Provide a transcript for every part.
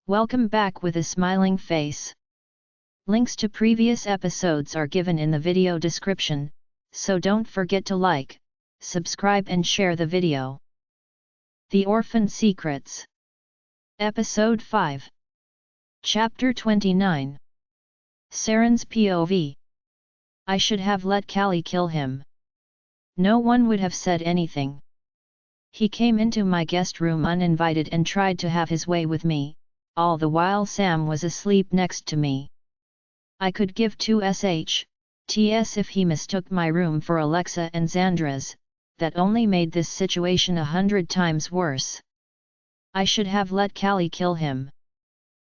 Welcome back with a smiling face. Links to previous episodes are given in the video description, so don't forget to like, subscribe and share the video. The Orphaned Secrets. Episode 5. Chapter 29. Sarin's POV. I should have let Callie kill him. No one would have said anything. He came into my guest room uninvited and tried to have his way with me, all the while Sam was asleep next to me. I could give two ts if he mistook my room for Alexa and Xandra's, that only made this situation 100 times worse. I should have let Callie kill him.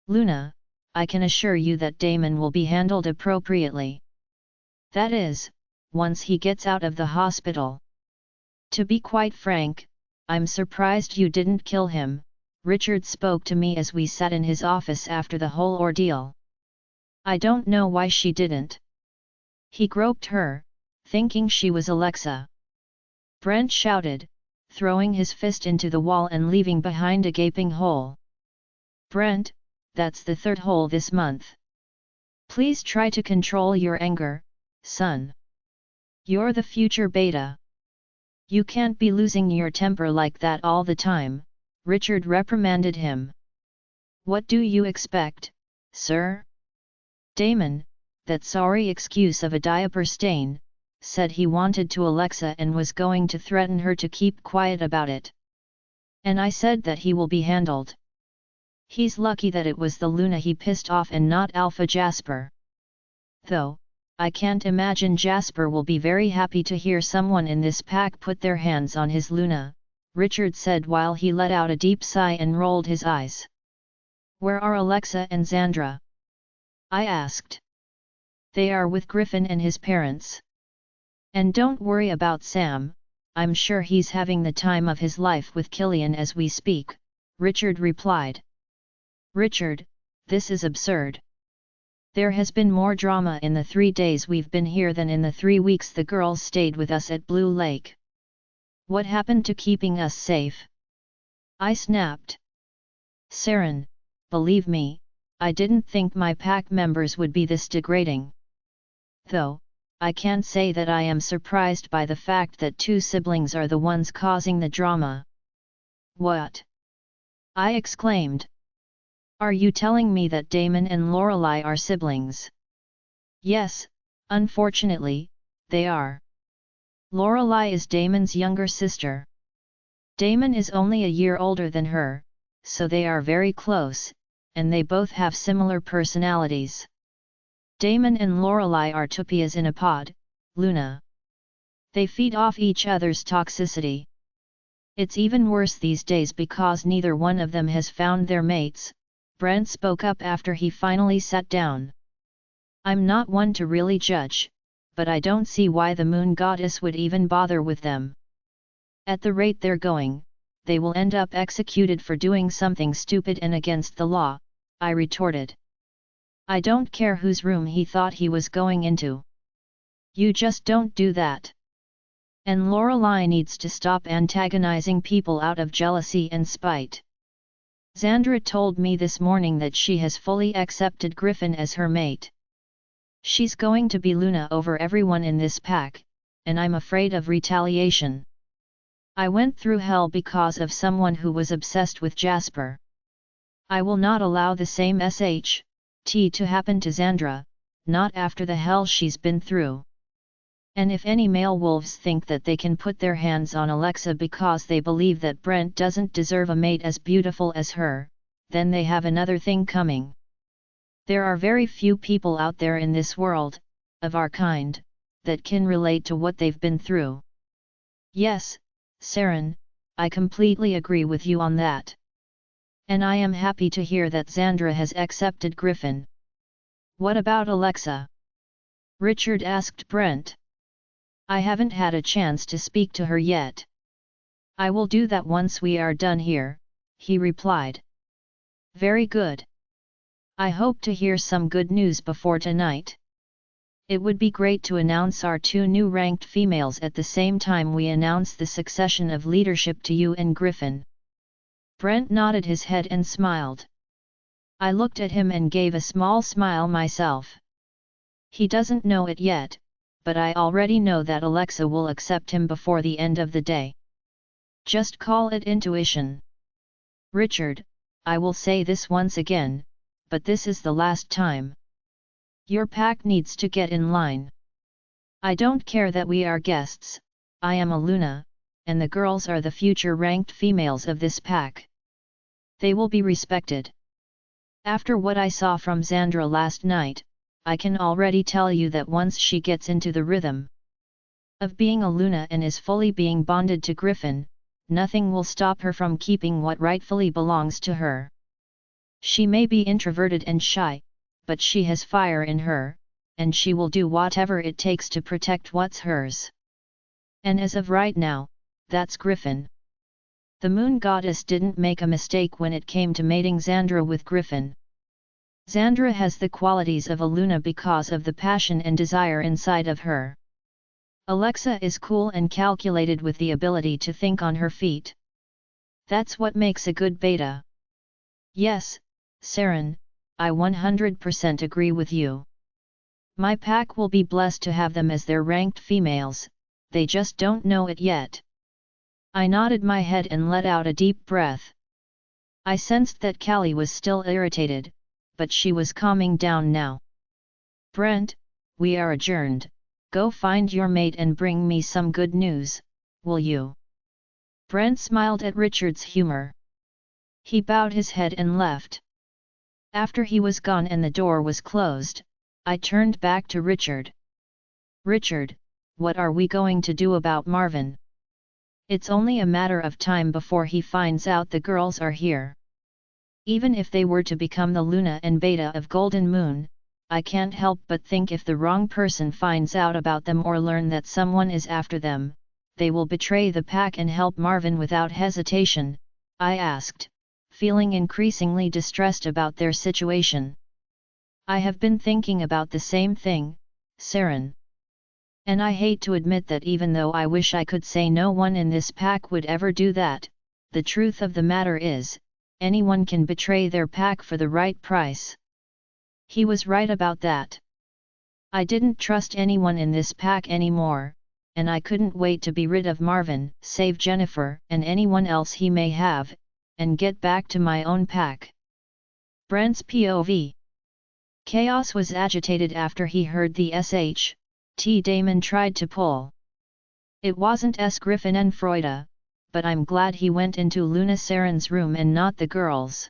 Luna, I can assure you that Damon will be handled appropriately. That is, once he gets out of the hospital. To be quite frank, I'm surprised you didn't kill him, Richard spoke to me as we sat in his office after the whole ordeal. I don't know why she didn't. He groped her, thinking she was Alexa. Brent shouted, throwing his fist into the wall and leaving behind a gaping hole. Brent, that's the third hole this month. Please try to control your anger, son. You're the future beta. You can't be losing your temper like that all the time, Richard reprimanded him. What do you expect, sir? Damon, that sorry excuse of a diaper stain, said he wanted to Alexa and was going to threaten her to keep quiet about it. And I said that he will be handled. He's lucky that it was the Luna he pissed off and not Alpha Jasper. Though, I can't imagine Jasper will be very happy to hear someone in this pack put their hands on his Luna, Richard said while he let out a deep sigh and rolled his eyes. Where are Alexa and Xandra? I asked. They are with Griffin and his parents. And don't worry about Sam, I'm sure he's having the time of his life with Killian as we speak, Richard replied. Richard, this is absurd. There has been more drama in the 3 days we've been here than in the 3 weeks the girls stayed with us at Blue Lake. What happened to keeping us safe? I snapped. Sarin, believe me, I didn't think my pack members would be this degrading. Though, I can't say that I am surprised by the fact that 2 siblings are the ones causing the drama. What? I exclaimed. Are you telling me that Damon and Lorelai are siblings? Yes, unfortunately, they are. Lorelai is Damon's younger sister. Damon is only a year older than her, so they are very close, and they both have similar personalities. Damon and Lorelai are tupias in a pod, Luna. They feed off each other's toxicity. It's even worse these days because neither one of them has found their mates, Brent spoke up after he finally sat down. I'm not one to really judge, but I don't see why the moon goddess would even bother with them. At the rate they're going, they will end up executed for doing something stupid and against the law, I retorted. I don't care whose room he thought he was going into. You just don't do that. And Lorelai needs to stop antagonizing people out of jealousy and spite. Xandra told me this morning that she has fully accepted Griffin as her mate. She's going to be Luna over everyone in this pack, and I'm afraid of retaliation. I went through hell because of someone who was obsessed with Jasper. I will not allow the same SHT to happen to Xandra, not after the hell she's been through. And if any male wolves think that they can put their hands on Alexa because they believe that Brent doesn't deserve a mate as beautiful as her, then they have another thing coming. There are very few people out there in this world, of our kind, that can relate to what they've been through. Yes, Sarin, I completely agree with you on that. And I am happy to hear that Xandra has accepted Griffin. What about Alexa? Richard asked Brent. I haven't had a chance to speak to her yet. I will do that once we are done here, he replied. Very good. I hope to hear some good news before tonight. It would be great to announce our 2 new ranked females at the same time we announce the succession of leadership to you and Griffin. Brent nodded his head and smiled. I looked at him and gave a small smile myself. He doesn't know it yet, but I already know that Alexa will accept him before the end of the day. Just call it intuition. Richard, I will say this once again, but this is the last time. Your pack needs to get in line. I don't care that we are guests, I am a Luna, and the girls are the future ranked females of this pack. They will be respected. After what I saw from Xandra last night, I can already tell you that once she gets into the rhythm of being a Luna and is fully being bonded to Griffin, nothing will stop her from keeping what rightfully belongs to her. She may be introverted and shy, but she has fire in her, and she will do whatever it takes to protect what's hers. And as of right now, that's Griffin. The moon goddess didn't make a mistake when it came to mating Xandra with Griffin. Xandra has the qualities of a Luna because of the passion and desire inside of her. Alexa is cool and calculated with the ability to think on her feet. That's what makes a good beta. Yes, Sarin, I 100% agree with you. My pack will be blessed to have them as their ranked females, they just don't know it yet. I nodded my head and let out a deep breath. I sensed that Callie was still irritated, but she was calming down now. Brent, we are adjourned, go find your mate and bring me some good news, will you? Brent smiled at Richard's humor. He bowed his head and left. After he was gone and the door was closed, I turned back to Richard. Richard, what are we going to do about Marvin? It's only a matter of time before he finds out the girls are here. Even if they were to become the Luna and Beta of Golden Moon, I can't help but think if the wrong person finds out about them or learn that someone is after them, they will betray the pack and help Marvin without hesitation, I asked, feeling increasingly distressed about their situation. I have been thinking about the same thing, Sarin. And I hate to admit that even though I wish I could say no one in this pack would ever do that, the truth of the matter is, anyone can betray their pack for the right price. He was right about that. I didn't trust anyone in this pack anymore, and I couldn't wait to be rid of Marvin, save Jennifer and anyone else he may have, and get back to my own pack. Brent's POV. Chaos was agitated after he heard the SH.T. Damon tried to pull. It wasn't S. Griffin and Freuda, but I'm glad he went into Luna Sarin's room and not the girls.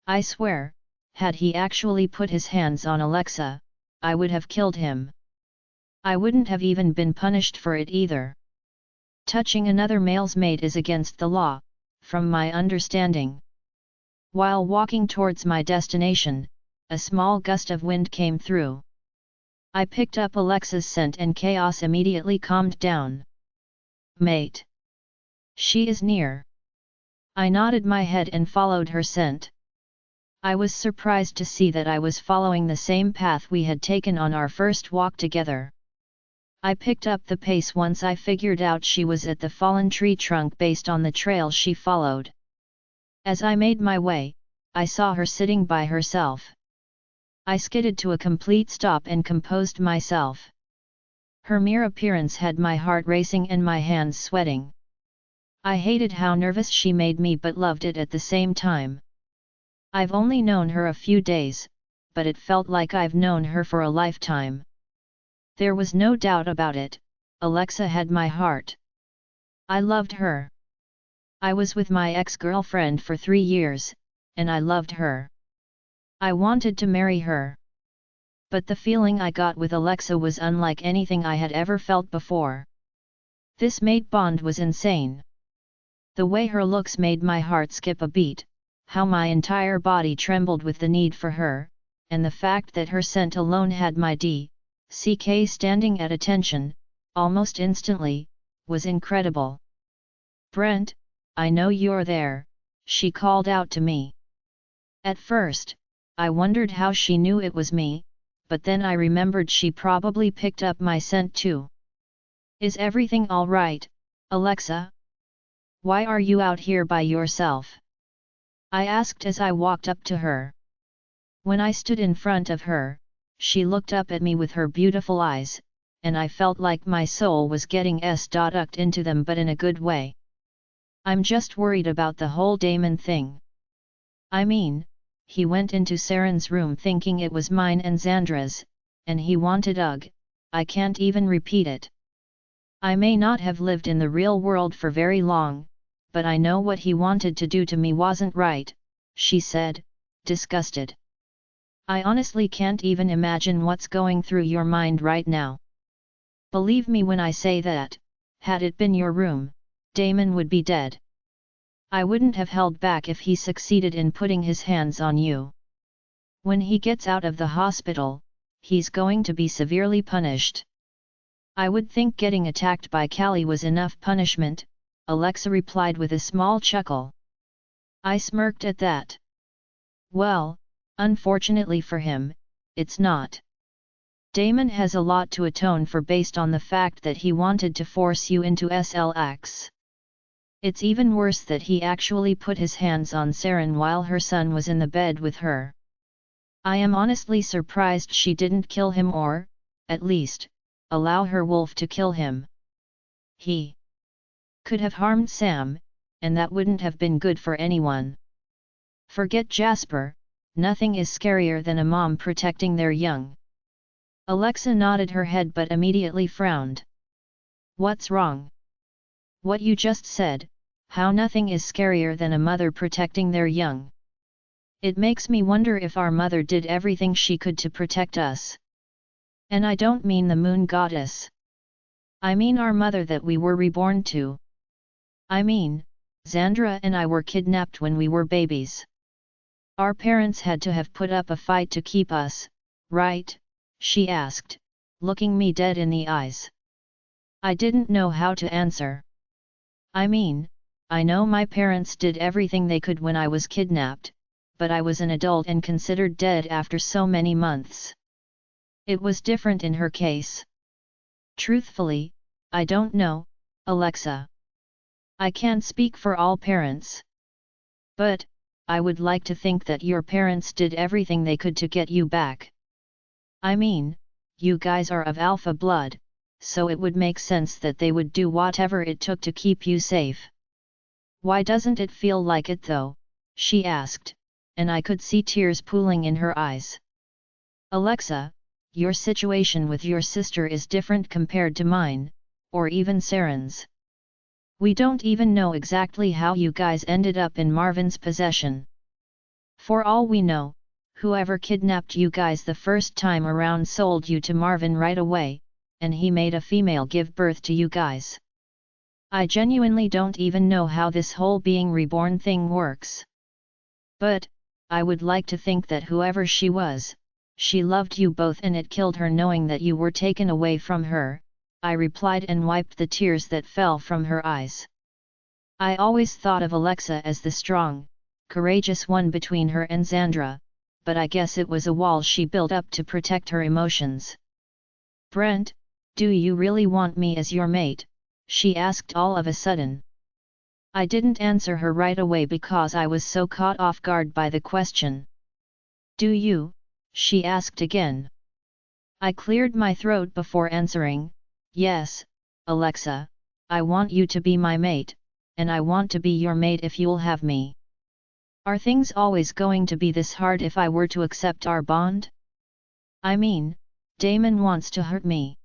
I swear, had he actually put his hands on Alexa, I would have killed him. I wouldn't have even been punished for it either. Touching another male's mate is against the law, from my understanding. While walking towards my destination, a small gust of wind came through. I picked up Alexa's scent and chaos immediately calmed down. Mate. She is near. I nodded my head and followed her scent. I was surprised to see that I was following the same path we had taken on our first walk together. I picked up the pace once I figured out she was at the fallen tree trunk based on the trail she followed. As I made my way, I saw her sitting by herself. I skidded to a complete stop and composed myself. Her mere appearance had my heart racing and my hands sweating. I hated how nervous she made me but loved it at the same time. I've only known her a few days, but it felt like I've known her for a lifetime. There was no doubt about it, Alexa had my heart. I loved her. I was with my ex-girlfriend for 3 years, and I loved her. I wanted to marry her. But the feeling I got with Alexa was unlike anything I had ever felt before. This mate bond was insane. The way her looks made my heart skip a beat, how my entire body trembled with the need for her, and the fact that her scent alone had my DCK standing at attention, almost instantly, was incredible. Brent, I know you're there, she called out to me. At first, I wondered how she knew it was me, but then I remembered she probably picked up my scent too. Is everything all right, Alexa? Why are you out here by yourself? I asked as I walked up to her. When I stood in front of her, she looked up at me with her beautiful eyes, and I felt like my soul was getting sucked into them, but in a good way. I'm just worried about the whole Damon thing. I mean, he went into Sarin's room thinking it was mine and Xandra's, and he wanted I can't even repeat it. I may not have lived in the real world for very long, but I know what he wanted to do to me wasn't right, she said, disgusted. I honestly can't even imagine what's going through your mind right now. Believe me when I say that, had it been your room, Damon would be dead. I wouldn't have held back if he succeeded in putting his hands on you. When he gets out of the hospital, he's going to be severely punished. I would think getting attacked by Callie was enough punishment, Alexa replied with a small chuckle. I smirked at that. Well, unfortunately for him, it's not. Damon has a lot to atone for based on the fact that he wanted to force you into SLX. It's even worse that he actually put his hands on Sarin while her son was in the bed with her. I am honestly surprised she didn't kill him or, at least, allow her wolf to kill him. He could have harmed Sam, and that wouldn't have been good for anyone. Forget Jasper, nothing is scarier than a mom protecting their young. Alexa nodded her head but immediately frowned. What's wrong? What you just said, how nothing is scarier than a mother protecting their young. It makes me wonder if our mother did everything she could to protect us. And I don't mean the moon goddess. I mean our mother that we were reborn to. I mean, Xandra and I were kidnapped when we were babies. Our parents had to have put up a fight to keep us, right? She asked, looking me dead in the eyes. I didn't know how to answer. I mean, I know my parents did everything they could when I was kidnapped, but I was an adult and considered dead after so many months. It was different in her case. Truthfully, I don't know, Alexa. I can't speak for all parents. But, I would like to think that your parents did everything they could to get you back. I mean, you guys are of alpha blood, so it would make sense that they would do whatever it took to keep you safe. Why doesn't it feel like it though? She asked, and I could see tears pooling in her eyes. Alexa, your situation with your sister is different compared to mine, or even Sarin's. We don't even know exactly how you guys ended up in Marvin's possession. For all we know, whoever kidnapped you guys the first time around sold you to Marvin right away, and he made a female give birth to you guys. I genuinely don't even know how this whole being reborn thing works. But, I would like to think that whoever she was, she loved you both and it killed her knowing that you were taken away from her, I replied and wiped the tears that fell from her eyes. I always thought of Alexa as the strong, courageous one between her and Xandra, but I guess it was a wall she built up to protect her emotions. Brent, do you really want me as your mate? She asked all of a sudden. I didn't answer her right away because I was so caught off guard by the question. Do you? She asked again. I cleared my throat before answering, yes, Alexa, I want you to be my mate, and I want to be your mate if you'll have me. Are things always going to be this hard if I were to accept our bond? I mean, Damon wants to hurt me.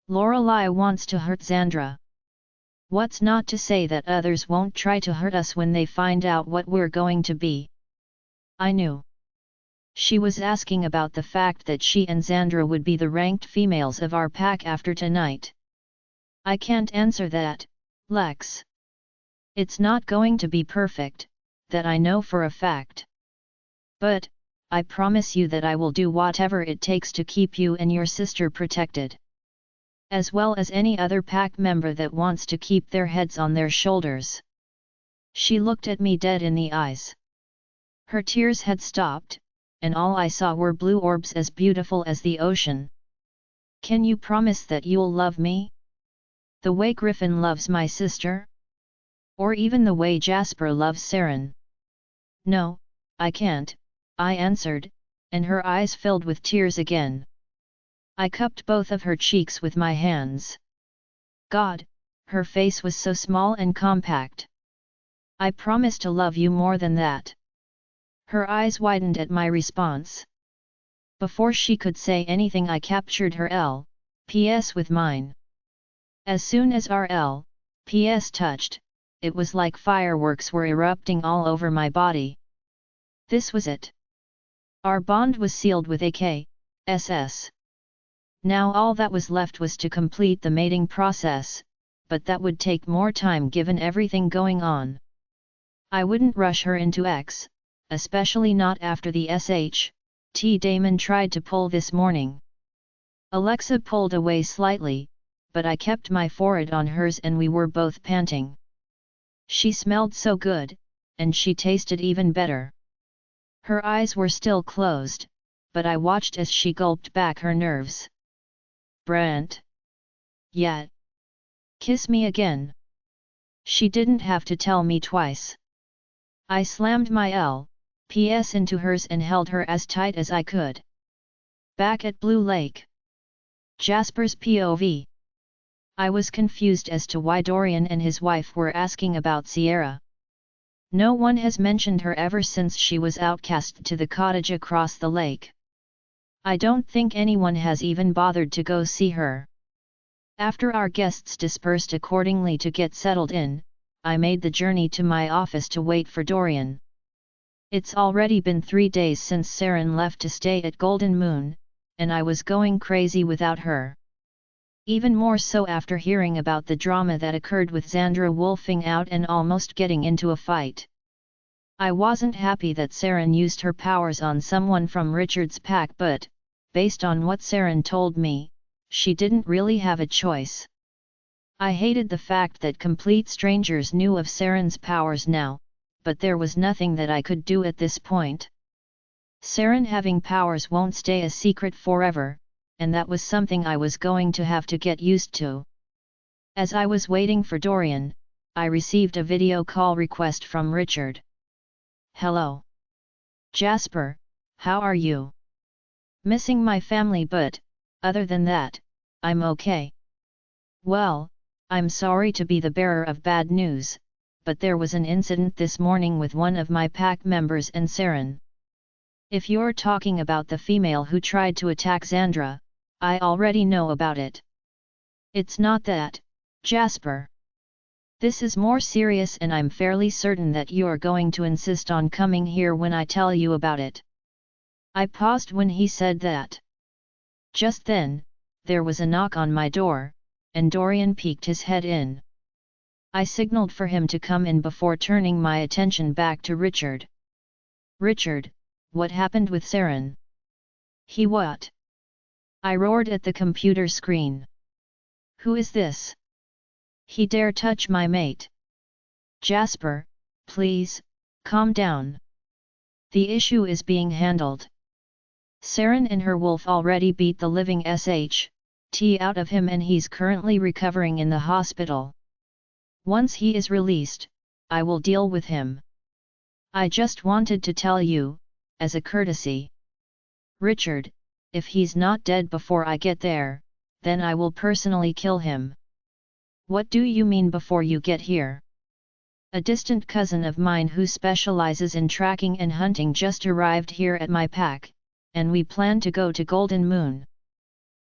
Lorelai wants to hurt Xandra. What's not to say that others won't try to hurt us when they find out what we're going to be? I knew. She was asking about the fact that she and Xandra would be the ranked females of our pack after tonight. I can't answer that, Lex. It's not going to be perfect, that I know for a fact. But, I promise you that I will do whatever it takes to keep you and your sister protected. As well as any other pack member that wants to keep their heads on their shoulders. She looked at me dead in the eyes. Her tears had stopped, and all I saw were blue orbs as beautiful as the ocean. Can you promise that you'll love me? The way Griffin loves my sister? Or even the way Jasper loves Sarin? No, I can't, I answered, and her eyes filled with tears again. I cupped both of her cheeks with my hands. God, her face was so small and compact. I promise to love you more than that. Her eyes widened at my response. Before she could say anything, I captured her L.P.S. with mine. As soon as our L.P.S. touched, it was like fireworks were erupting all over my body. This was it. Our bond was sealed with a K.S.S. Now all that was left was to complete the mating process, but that would take more time given everything going on. I wouldn't rush her into X, especially not after the SHT Damon tried to pull this morning. Alexa pulled away slightly, but I kept my forehead on hers and we were both panting. She smelled so good, and she tasted even better. Her eyes were still closed, but I watched as she gulped back her nerves. Brent? Yeah. Kiss me again. She didn't have to tell me twice. I slammed my L.P.S. into hers and held her as tight as I could. Back at Blue Lake. Jasper's POV. I was confused as to why Dorian and his wife were asking about Sierra. No one has mentioned her ever since she was outcast to the cottage across the lake. I don't think anyone has even bothered to go see her. After our guests dispersed accordingly to get settled in, I made the journey to my office to wait for Dorian. It's already been 3 days since Sarin left to stay at Golden Moon, and I was going crazy without her. Even more so after hearing about the drama that occurred with Xandra wolfing out and almost getting into a fight. I wasn't happy that Sarin used her powers on someone from Richard's pack, but, based on what Sarin told me, she didn't really have a choice. I hated the fact that complete strangers knew of Sarin's powers now, but there was nothing that I could do at this point. Sarin having powers won't stay a secret forever, and that was something I was going to have to get used to. As I was waiting for Dorian, I received a video call request from Richard. Hello. Jasper, how are you? Missing my family, but, other than that, I'm okay. Well, I'm sorry to be the bearer of bad news, but there was an incident this morning with one of my pack members and Sarin. If you're talking about the female who tried to attack Xandra, I already know about it. It's not that, Jasper. This is more serious and I'm fairly certain that you're going to insist on coming here when I tell you about it. I paused when he said that. Just then, there was a knock on my door, and Dorian peeked his head in. I signaled for him to come in before turning my attention back to Richard. Richard, what happened with Sarin? He what? I roared at the computer screen. Who is this? He dare touch my mate. Jasper, please, calm down. The issue is being handled. Sarin and her wolf already beat the living SHT out of him and he's currently recovering in the hospital. Once he is released, I will deal with him. I just wanted to tell you, as a courtesy. Richard, if he's not dead before I get there, then I will personally kill him. What do you mean before you get here? A distant cousin of mine who specializes in tracking and hunting just arrived here at my pack, and we plan to go to Golden Moon.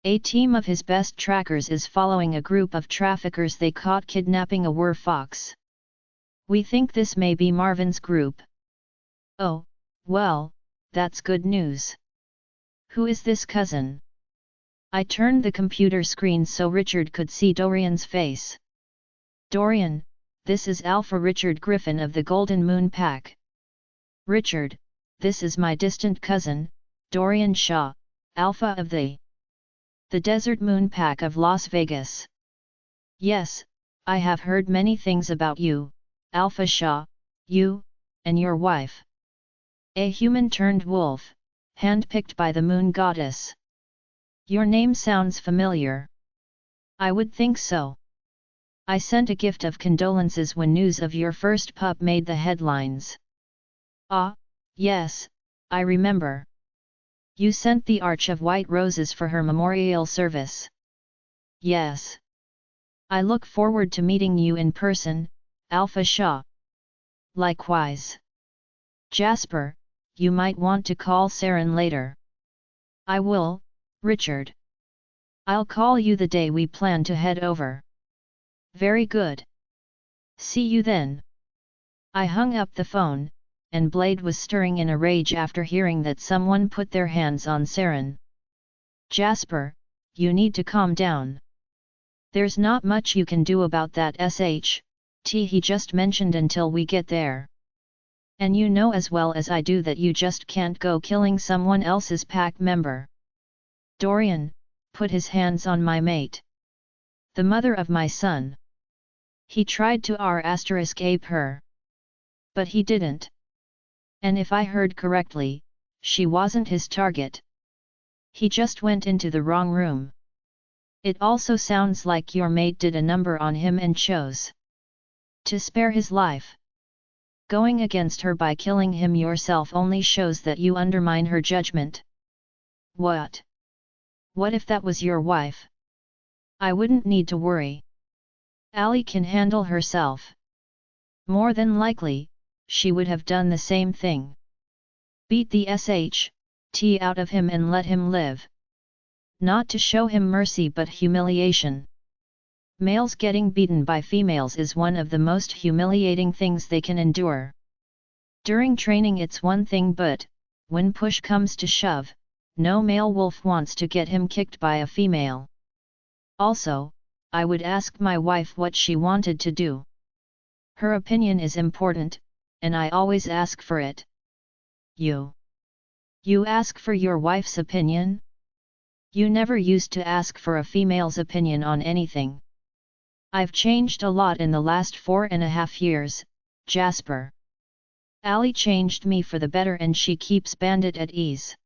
A team of his best trackers is following a group of traffickers they caught kidnapping a werfox. We think this may be Marvin's group. Oh, well, that's good news. Who is this cousin? I turned the computer screen so Richard could see Dorian's face. Dorian, this is Alpha Richard Griffin of the Golden Moon Pack. Richard, this is my distant cousin, Dorian Shaw, Alpha of the Desert Moon Pack of Las Vegas. Yes, I have heard many things about you, Alpha Shaw, you, and your wife. A human turned wolf, handpicked by the moon goddess. Your name sounds familiar. I would think so. I sent a gift of condolences when news of your first pup made the headlines. Ah, yes, I remember. You sent the arch of white roses for her memorial service. Yes. I look forward to meeting you in person, Alpha Shaw. Likewise. Jasper, you might want to call Sarin later. I will, Richard. I'll call you the day we plan to head over. Very good. See you then. I hung up the phone, and Blade was stirring in a rage after hearing that someone put their hands on Sarin. Jasper, you need to calm down. There's not much you can do about that he just mentioned until we get there. And you know as well as I do that you just can't go killing someone else's pack member. Dorian, put his hands on my mate. The mother of my son. He tried to ape her. But he didn't. And if I heard correctly, she wasn't his target. He just went into the wrong room. It also sounds like your mate did a number on him and chose to spare his life. Going against her by killing him yourself only shows that you undermine her judgment. What? What if that was your wife? I wouldn't need to worry. Allie can handle herself. More than likely, she would have done the same thing. Beat the out of him and let him live. Not to show him mercy but humiliation. Males getting beaten by females is one of the most humiliating things they can endure. During training it's one thing, but when push comes to shove, no male wolf wants to get him kicked by a female. Also, I would ask my wife what she wanted to do. Her opinion is important, and I always ask for it. You ask for your wife's opinion? You never used to ask for a female's opinion on anything. I've changed a lot in the last 4.5 years, Jasper. Allie changed me for the better and she keeps Bandit at ease.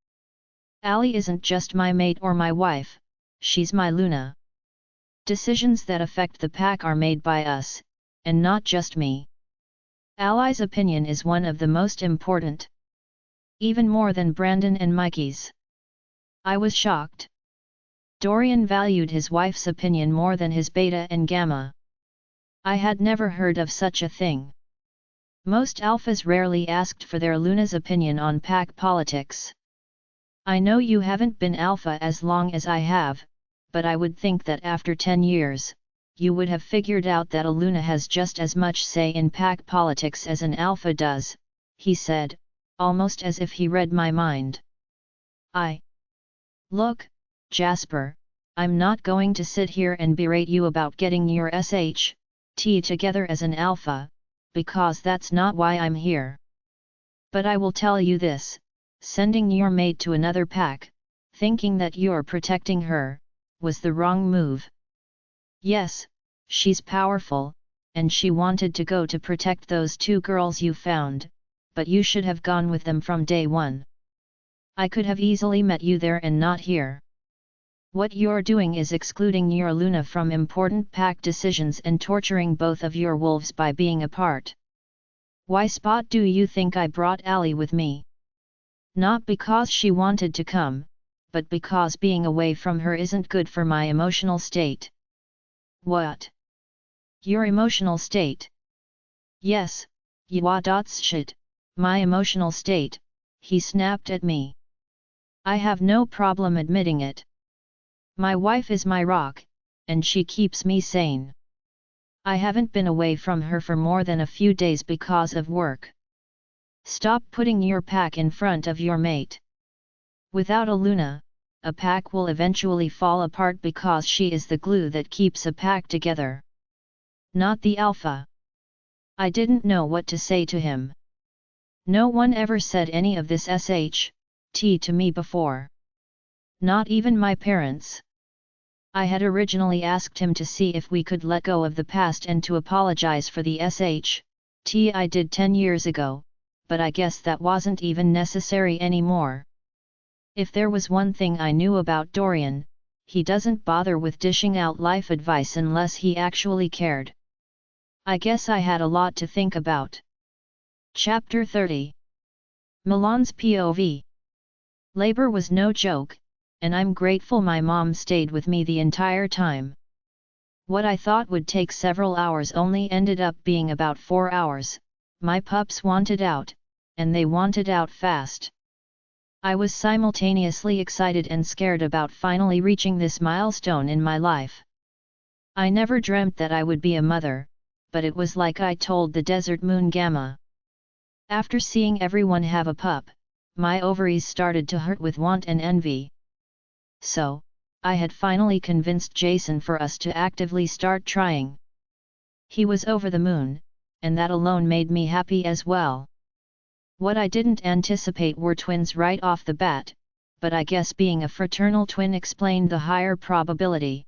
Allie isn't just my mate or my wife, she's my Luna. Decisions that affect the pack are made by us, and not just me. Allie's opinion is one of the most important. Even more than Brandon and Mikey's. I was shocked. Dorian valued his wife's opinion more than his beta and gamma. I had never heard of such a thing. Most alphas rarely asked for their Luna's opinion on pack politics. I know you haven't been alpha as long as I have, but I would think that after 10 years, you would have figured out that a Luna has just as much say in pack politics as an alpha does, he said, almost as if he read my mind. Look, Jasper, I'm not going to sit here and berate you about getting your together as an alpha, because that's not why I'm here. But I will tell you this, sending your mate to another pack, thinking that you're protecting her, was the wrong move. Yes, she's powerful, and she wanted to go to protect those 2 girls you found, but you should have gone with them from day one. I could have easily met you there and not here. What you're doing is excluding your Luna from important pack decisions and torturing both of your wolves by being apart. Why Spot do you think I brought Allie with me? Not because she wanted to come, but because being away from her isn't good for my emotional state. What? Your emotional state? Yes, shit, my emotional state, he snapped at me. I have no problem admitting it. My wife is my rock, and she keeps me sane. I haven't been away from her for more than a few days because of work. Stop putting your pack in front of your mate. Without a Luna, a pack will eventually fall apart because she is the glue that keeps a pack together. Not the alpha. I didn't know what to say to him. No one ever said any of this to me before. Not even my parents. I had originally asked him to see if we could let go of the past and to apologize for the I did 10 years ago, but I guess that wasn't even necessary anymore. If there was one thing I knew about Dorian, he doesn't bother with dishing out life advice unless he actually cared. I guess I had a lot to think about. Chapter 30. Milan's POV. Labor was no joke, and I'm grateful my mom stayed with me the entire time. What I thought would take several hours only ended up being about 4 hours. My pups wanted out, and they wanted out fast. I was simultaneously excited and scared about finally reaching this milestone in my life. I never dreamt that I would be a mother, but it was like I told the desert moon Gamma. After seeing everyone have a pup, my ovaries started to hurt with want and envy. So, I had finally convinced Jason for us to actively start trying. He was over the moon, and that alone made me happy as well. What I didn't anticipate were twins right off the bat, but I guess being a fraternal twin explained the higher probability.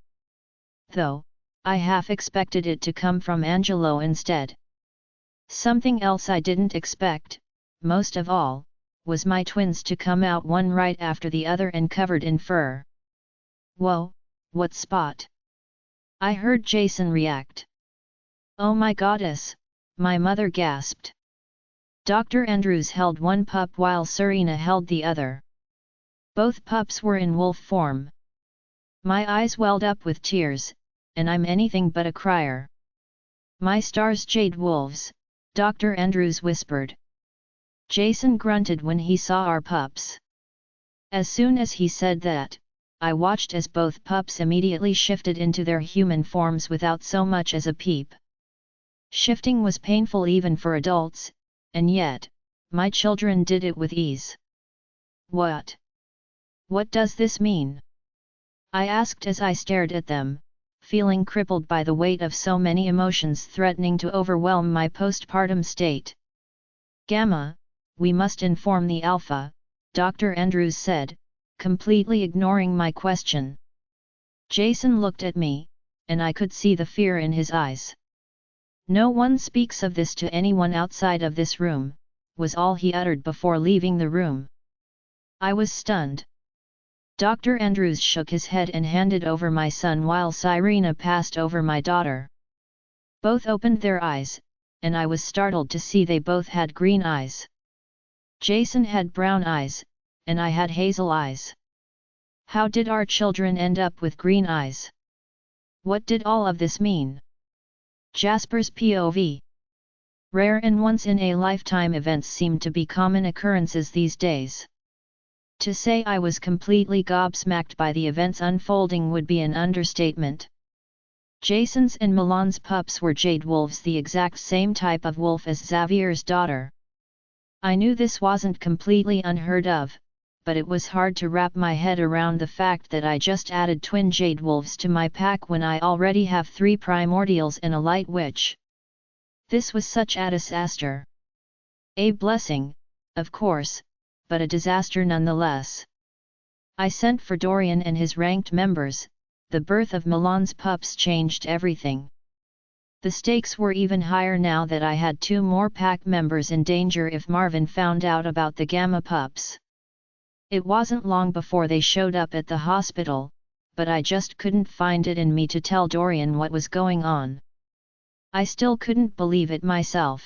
Though, I half expected it to come from Angelo instead. Something else I didn't expect, most of all, was my twins to come out one right after the other and covered in fur. Whoa, what spot? I heard Jason react. Oh my goddess, my mother gasped. Dr. Andrews held one pup while Serena held the other. Both pups were in wolf form. My eyes welled up with tears, and I'm anything but a crier. My stars, jade wolves, Dr. Andrews whispered. Jason grunted when he saw our pups. As soon as he said that, I watched as both pups immediately shifted into their human forms without so much as a peep. Shifting was painful even for adults, and yet, my children did it with ease. What? What does this mean? I asked as I stared at them, feeling crippled by the weight of so many emotions threatening to overwhelm my postpartum state. Gamma, we must inform the Alpha, Dr. Andrews said, completely ignoring my question. Jason looked at me, and I could see the fear in his eyes. No one speaks of this to anyone outside of this room, was all he uttered before leaving the room. I was stunned. Dr. Andrews shook his head and handed over my son while Serena passed over my daughter. Both opened their eyes, and I was startled to see they both had green eyes. Jason had brown eyes, and I had hazel eyes. How did our children end up with green eyes? What did all of this mean? Jasper's POV. Rare and once-in-a-lifetime events seem to be common occurrences these days. To say I was completely gobsmacked by the events unfolding would be an understatement. Jason's and Milan's pups were jade wolves, the exact same type of wolf as Xavier's daughter. I knew this wasn't completely unheard of, but it was hard to wrap my head around the fact that I just added twin jade wolves to my pack when I already have 3 primordials and a light witch. This was such a disaster. A blessing, of course, but a disaster nonetheless. I sent for Dorian and his ranked members. The birth of Milan's pups changed everything. The stakes were even higher now that I had 2 more pack members in danger if Marvin found out about the Gamma pups. It wasn't long before they showed up at the hospital, but I just couldn't find it in me to tell Dorian what was going on. I still couldn't believe it myself.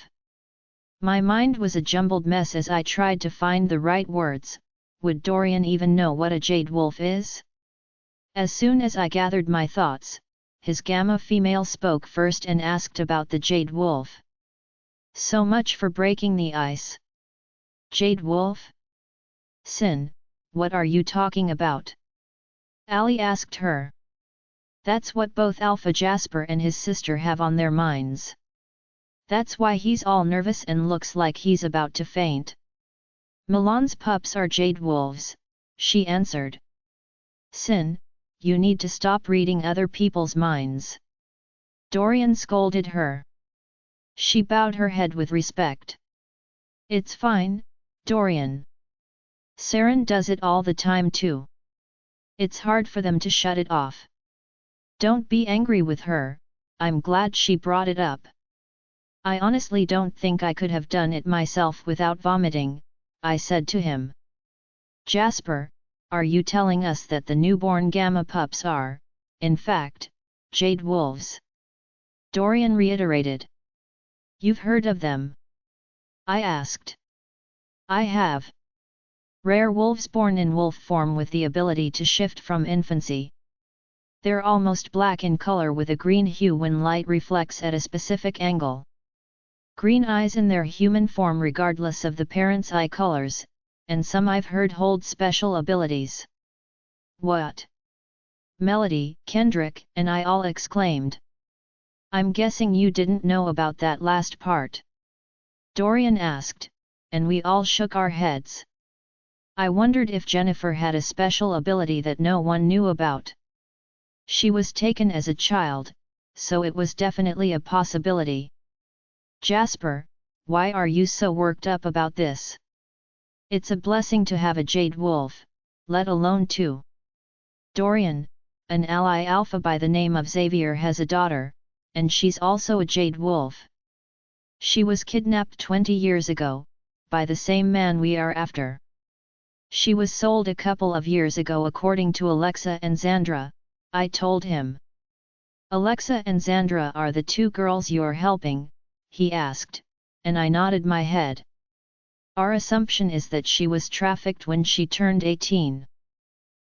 My mind was a jumbled mess as I tried to find the right words. Would Dorian even know what a jade wolf is? As soon as I gathered my thoughts, his Gamma female spoke first and asked about the jade wolf. So much for breaking the ice. Jade wolf? Sin, what are you talking about? Ali asked her. That's what both Alpha Jasper and his sister have on their minds. That's why he's all nervous and looks like he's about to faint. Milan's pups are jade wolves, she answered. Sin, you need to stop reading other people's minds. Dorian scolded her. She bowed her head with respect. It's fine, Dorian. Sarin does it all the time too. It's hard for them to shut it off. Don't be angry with her, I'm glad she brought it up. I honestly don't think I could have done it myself without vomiting, I said to him. Jasper, are you telling us that the newborn Gamma pups are, in fact, jade wolves? Dorian reiterated. You've heard of them? I asked. I have. Rare wolves born in wolf form with the ability to shift from infancy. They're almost black in color with a green hue when light reflects at a specific angle. Green eyes in their human form regardless of the parent's eye colors, and some I've heard hold special abilities. What? Melody, Kendrick, and I all exclaimed. I'm guessing you didn't know about that last part. Dorian asked, and we all shook our heads. I wondered if Jennifer had a special ability that no one knew about. She was taken as a child, so it was definitely a possibility. Jasper, why are you so worked up about this? It's a blessing to have a jade wolf, let alone two. Dorian, an ally alpha by the name of Xavier has a daughter, and she's also a jade wolf. She was kidnapped 20 years ago, by the same man we are after. She was sold a couple of years ago according to Alexa and Xandra, I told him. Alexa and Xandra are the two girls you're helping, he asked, and I nodded my head. Our assumption is that she was trafficked when she turned 18.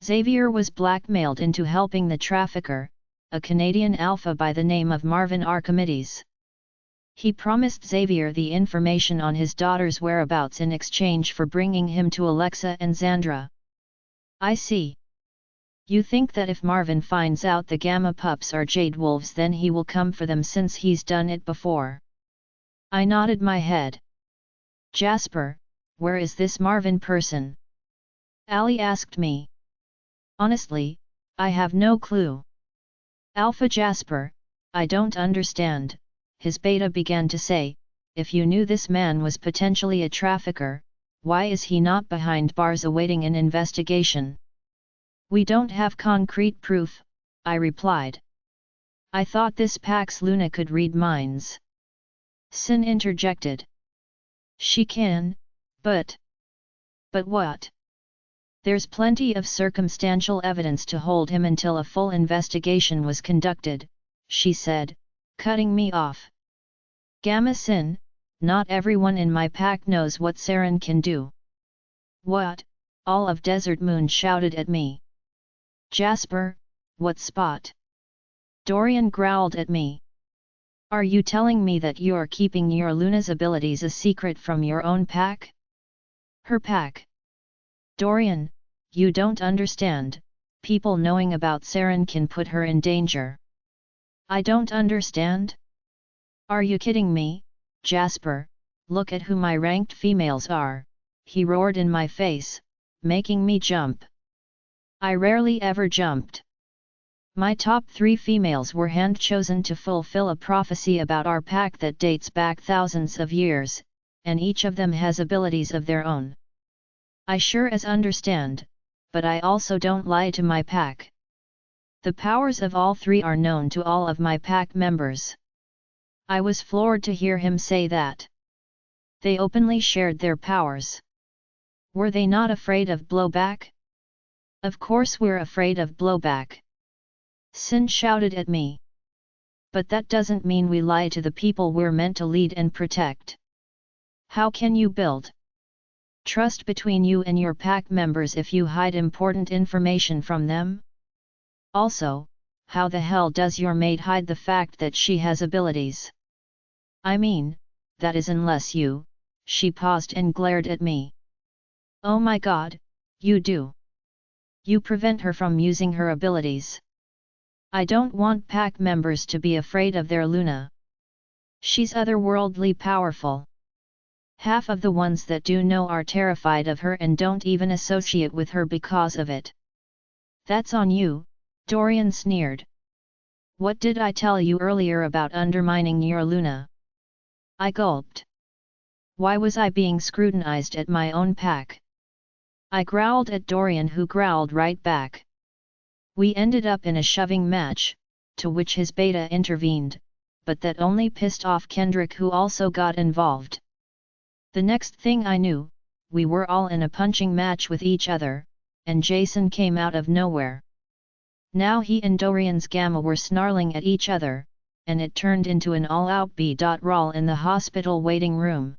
Xavier was blackmailed into helping the trafficker, a Canadian alpha by the name of Marvin Archimedes. He promised Xavier the information on his daughter's whereabouts in exchange for bringing him to Alexa and Xandra. I see. You think that if Marvin finds out the Gamma pups are jade wolves then he will come for them since he's done it before. I nodded my head. Jasper, where is this Marvin person? Ali asked me. Honestly, I have no clue. Alpha Jasper, I don't understand, his beta began to say, if you knew this man was potentially a trafficker, why is he not behind bars awaiting an investigation? We don't have concrete proof, I replied. I thought this Pax Luna could read minds. Sin interjected. She can, but... But what? There's plenty of circumstantial evidence to hold him until a full investigation was conducted, she said, cutting me off. Gamma Sin, not everyone in my pack knows what Sarin can do. What? All of Desert Moon shouted at me. Jasper, what spot? Dorian growled at me. Are you telling me that you're keeping your Luna's abilities a secret from your own pack? Her pack. Dorian, you don't understand, people knowing about Sarin can put her in danger. I don't understand? Are you kidding me, Jasper? Look at who my ranked females are, he roared in my face, making me jump. I rarely ever jumped. My top 3 females were hand-chosen to fulfill a prophecy about our pack that dates back thousands of years, and each of them has abilities of their own. I sure as understand, but I also don't lie to my pack. The powers of all 3 are known to all of my pack members. I was floored to hear him say that. They openly shared their powers. Were they not afraid of blowback? Of course we're afraid of blowback. Sin shouted at me. But that doesn't mean we lie to the people we're meant to lead and protect. How can you build trust between you and your pack members if you hide important information from them? Also, how the hell does your mate hide the fact that she has abilities? I mean, that is unless you... She paused and glared at me. Oh my god, you do. You prevent her from using her abilities. I don't want pack members to be afraid of their Luna. She's otherworldly powerful. Half of the ones that do know are terrified of her and don't even associate with her because of it. That's on you, Dorian sneered. What did I tell you earlier about undermining your Luna? I gulped. Why was I being scrutinized at my own pack? I growled at Dorian, who growled right back. We ended up in a shoving match, to which his beta intervened, but that only pissed off Kendrick, who also got involved. The next thing I knew, we were all in a punching match with each other, and Jason came out of nowhere. Now he and Dorian's Gamma were snarling at each other, and it turned into an all-out brawl in the hospital waiting room.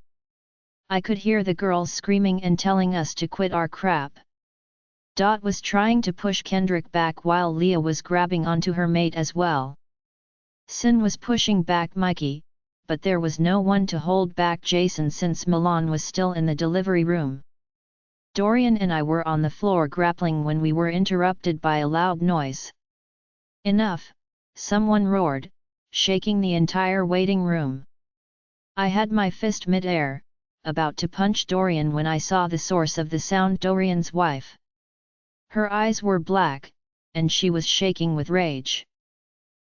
I could hear the girls screaming and telling us to quit our crap. Dot was trying to push Kendrick back while Leah was grabbing onto her mate as well. Sin was pushing back Mikey, but there was no one to hold back Jason since Milan was still in the delivery room. Dorian and I were on the floor grappling when we were interrupted by a loud noise. "Enough!" someone roared, shaking the entire waiting room. I had my fist mid-air, about to punch Dorian when I saw the source of the sound: Dorian's wife. Her eyes were black, and she was shaking with rage.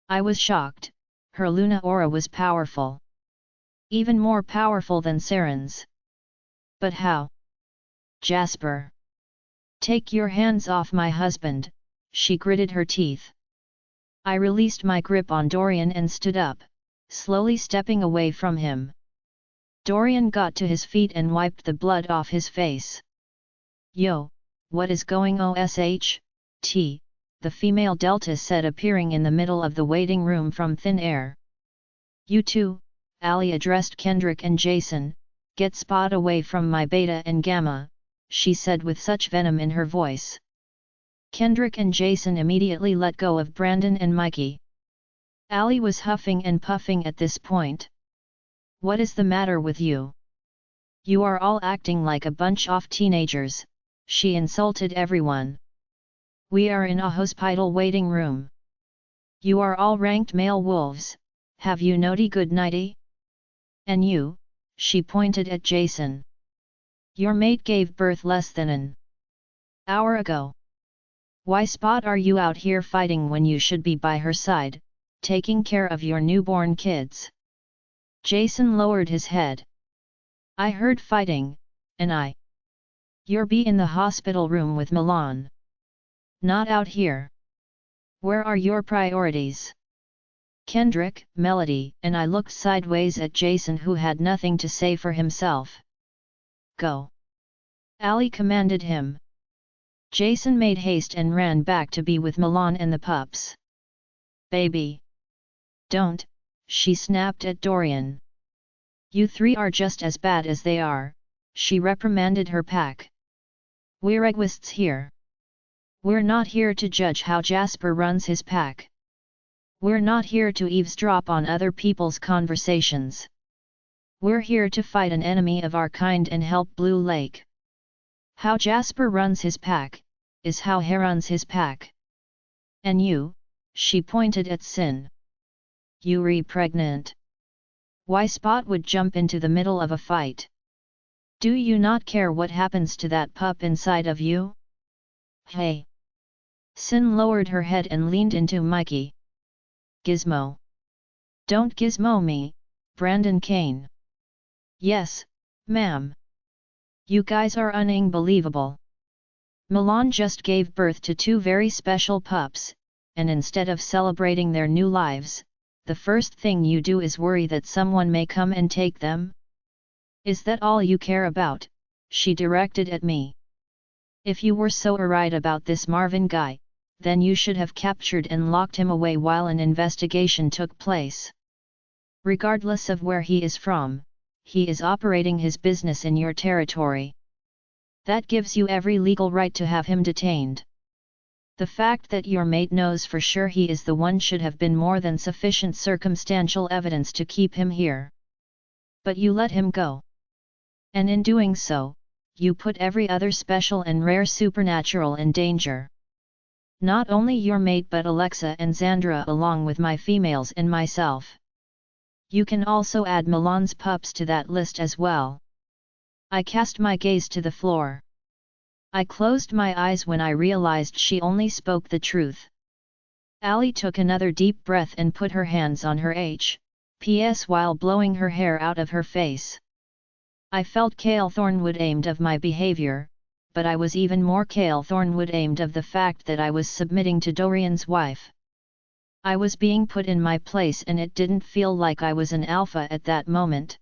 I was shocked. Her Luna aura was powerful. Even more powerful than Sarin's. But how? "Jasper! Take your hands off my husband," she gritted her teeth. I released my grip on Dorian and stood up, slowly stepping away from him. Dorian got to his feet and wiped the blood off his face. "Yo, what is going on?" The female Delta said, appearing in the middle of the waiting room from thin air. "You two," Ali addressed Kendrick and Jason, "get Spot away from my Beta and Gamma," she said with such venom in her voice. Kendrick and Jason immediately let go of Brandon and Mikey. Ali was huffing and puffing at this point. "What is the matter with you? You are all acting like a bunch of teenagers," she insulted everyone. "We are in a hospital waiting room. You are all ranked male wolves, have you noti good nighty? And you," she pointed at Jason. "Your mate gave birth less than an hour ago. Why Spot are you out here fighting when you should be by her side, taking care of your newborn kids?" Jason lowered his head. "I heard fighting, and you're be in the hospital room with Milan. Not out here. Where are your priorities?" Kendrick, Melody, and I looked sideways at Jason, who had nothing to say for himself. "Go!" Ali commanded him. Jason made haste and ran back to be with Milan and the pups. "Baby! Don't!" she snapped at Dorian. "You three are just as bad as they are," she reprimanded her pack. "We're egoists here. We're not here to judge how Jasper runs his pack. We're not here to eavesdrop on other people's conversations. We're here to fight an enemy of our kind and help Blue Lake. How Jasper runs his pack, is how he runs his pack. And you," she pointed at Sin. "You pregnant. Why Spot would jump into the middle of a fight? Do you not care what happens to that pup inside of you?" "Hey!" Sin lowered her head and leaned into Mikey. "Gizmo. Don't gizmo me, Brandon Kane." "Yes, ma'am. You guys are unbelievable. Milan just gave birth to two very special pups, and instead of celebrating their new lives, the first thing you do is worry that someone may come and take them? Is that all you care about?" she directed at me. "If you were so worried about this Marvin guy, then you should have captured and locked him away while an investigation took place. Regardless of where he is from, he is operating his business in your territory. That gives you every legal right to have him detained. The fact that your mate knows for sure he is the one should have been more than sufficient circumstantial evidence to keep him here. But you let him go. And in doing so, you put every other special and rare supernatural in danger. Not only your mate but Alexa and Xandra along with my females and myself. You can also add Milan's pups to that list as well." I cast my gaze to the floor. I closed my eyes when I realized she only spoke the truth. Ali took another deep breath and put her hands on her H.P.S. while blowing her hair out of her face. I felt Cale Thornwood aimed of my behavior, but I was even more Cale Thornwood aimed of the fact that I was submitting to Dorian's wife. I was being put in my place and it didn't feel like I was an alpha at that moment.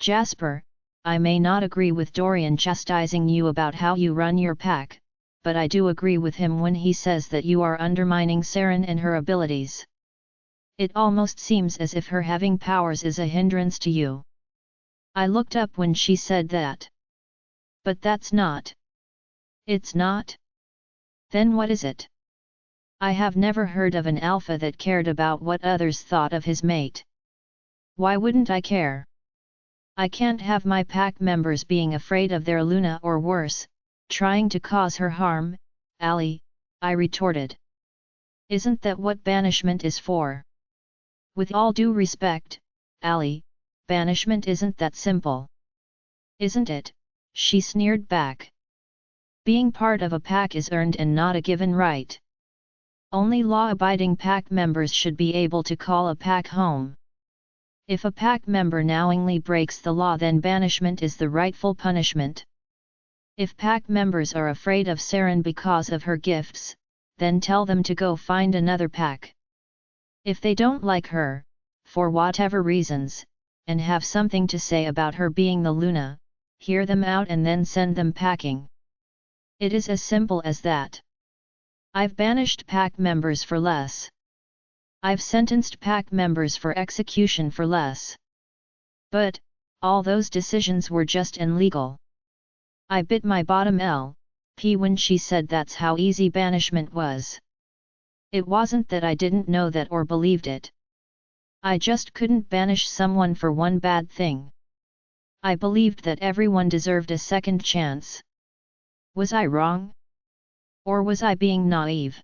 "Jasper, I may not agree with Dorian chastising you about how you run your pack, but I do agree with him when he says that you are undermining Sarin and her abilities. It almost seems as if her having powers is a hindrance to you." I looked up when she said that. But that's not. It's not? Then what is it? I have never heard of an alpha that cared about what others thought of his mate. Why wouldn't I care? I can't have my pack members being afraid of their Luna or worse, trying to cause her harm, Ali, I retorted. Isn't that what banishment is for? With all due respect, Ali, banishment isn't that simple. Isn't it? She sneered back. Being part of a pack is earned and not a given right. Only law-abiding pack members should be able to call a pack home. If a pack member knowingly breaks the law, then banishment is the rightful punishment. If pack members are afraid of Sarin because of her gifts, then tell them to go find another pack. If they don't like her, for whatever reasons, and have something to say about her being the Luna, hear them out and then send them packing. It is as simple as that. I've banished pack members for less. I've sentenced pack members for execution for less. But, all those decisions were just and legal. I bit my bottom lip when she said that's how easy banishment was. It wasn't that I didn't know that or believed it. I just couldn't banish someone for one bad thing. I believed that everyone deserved a second chance. Was I wrong? Or was I being naive?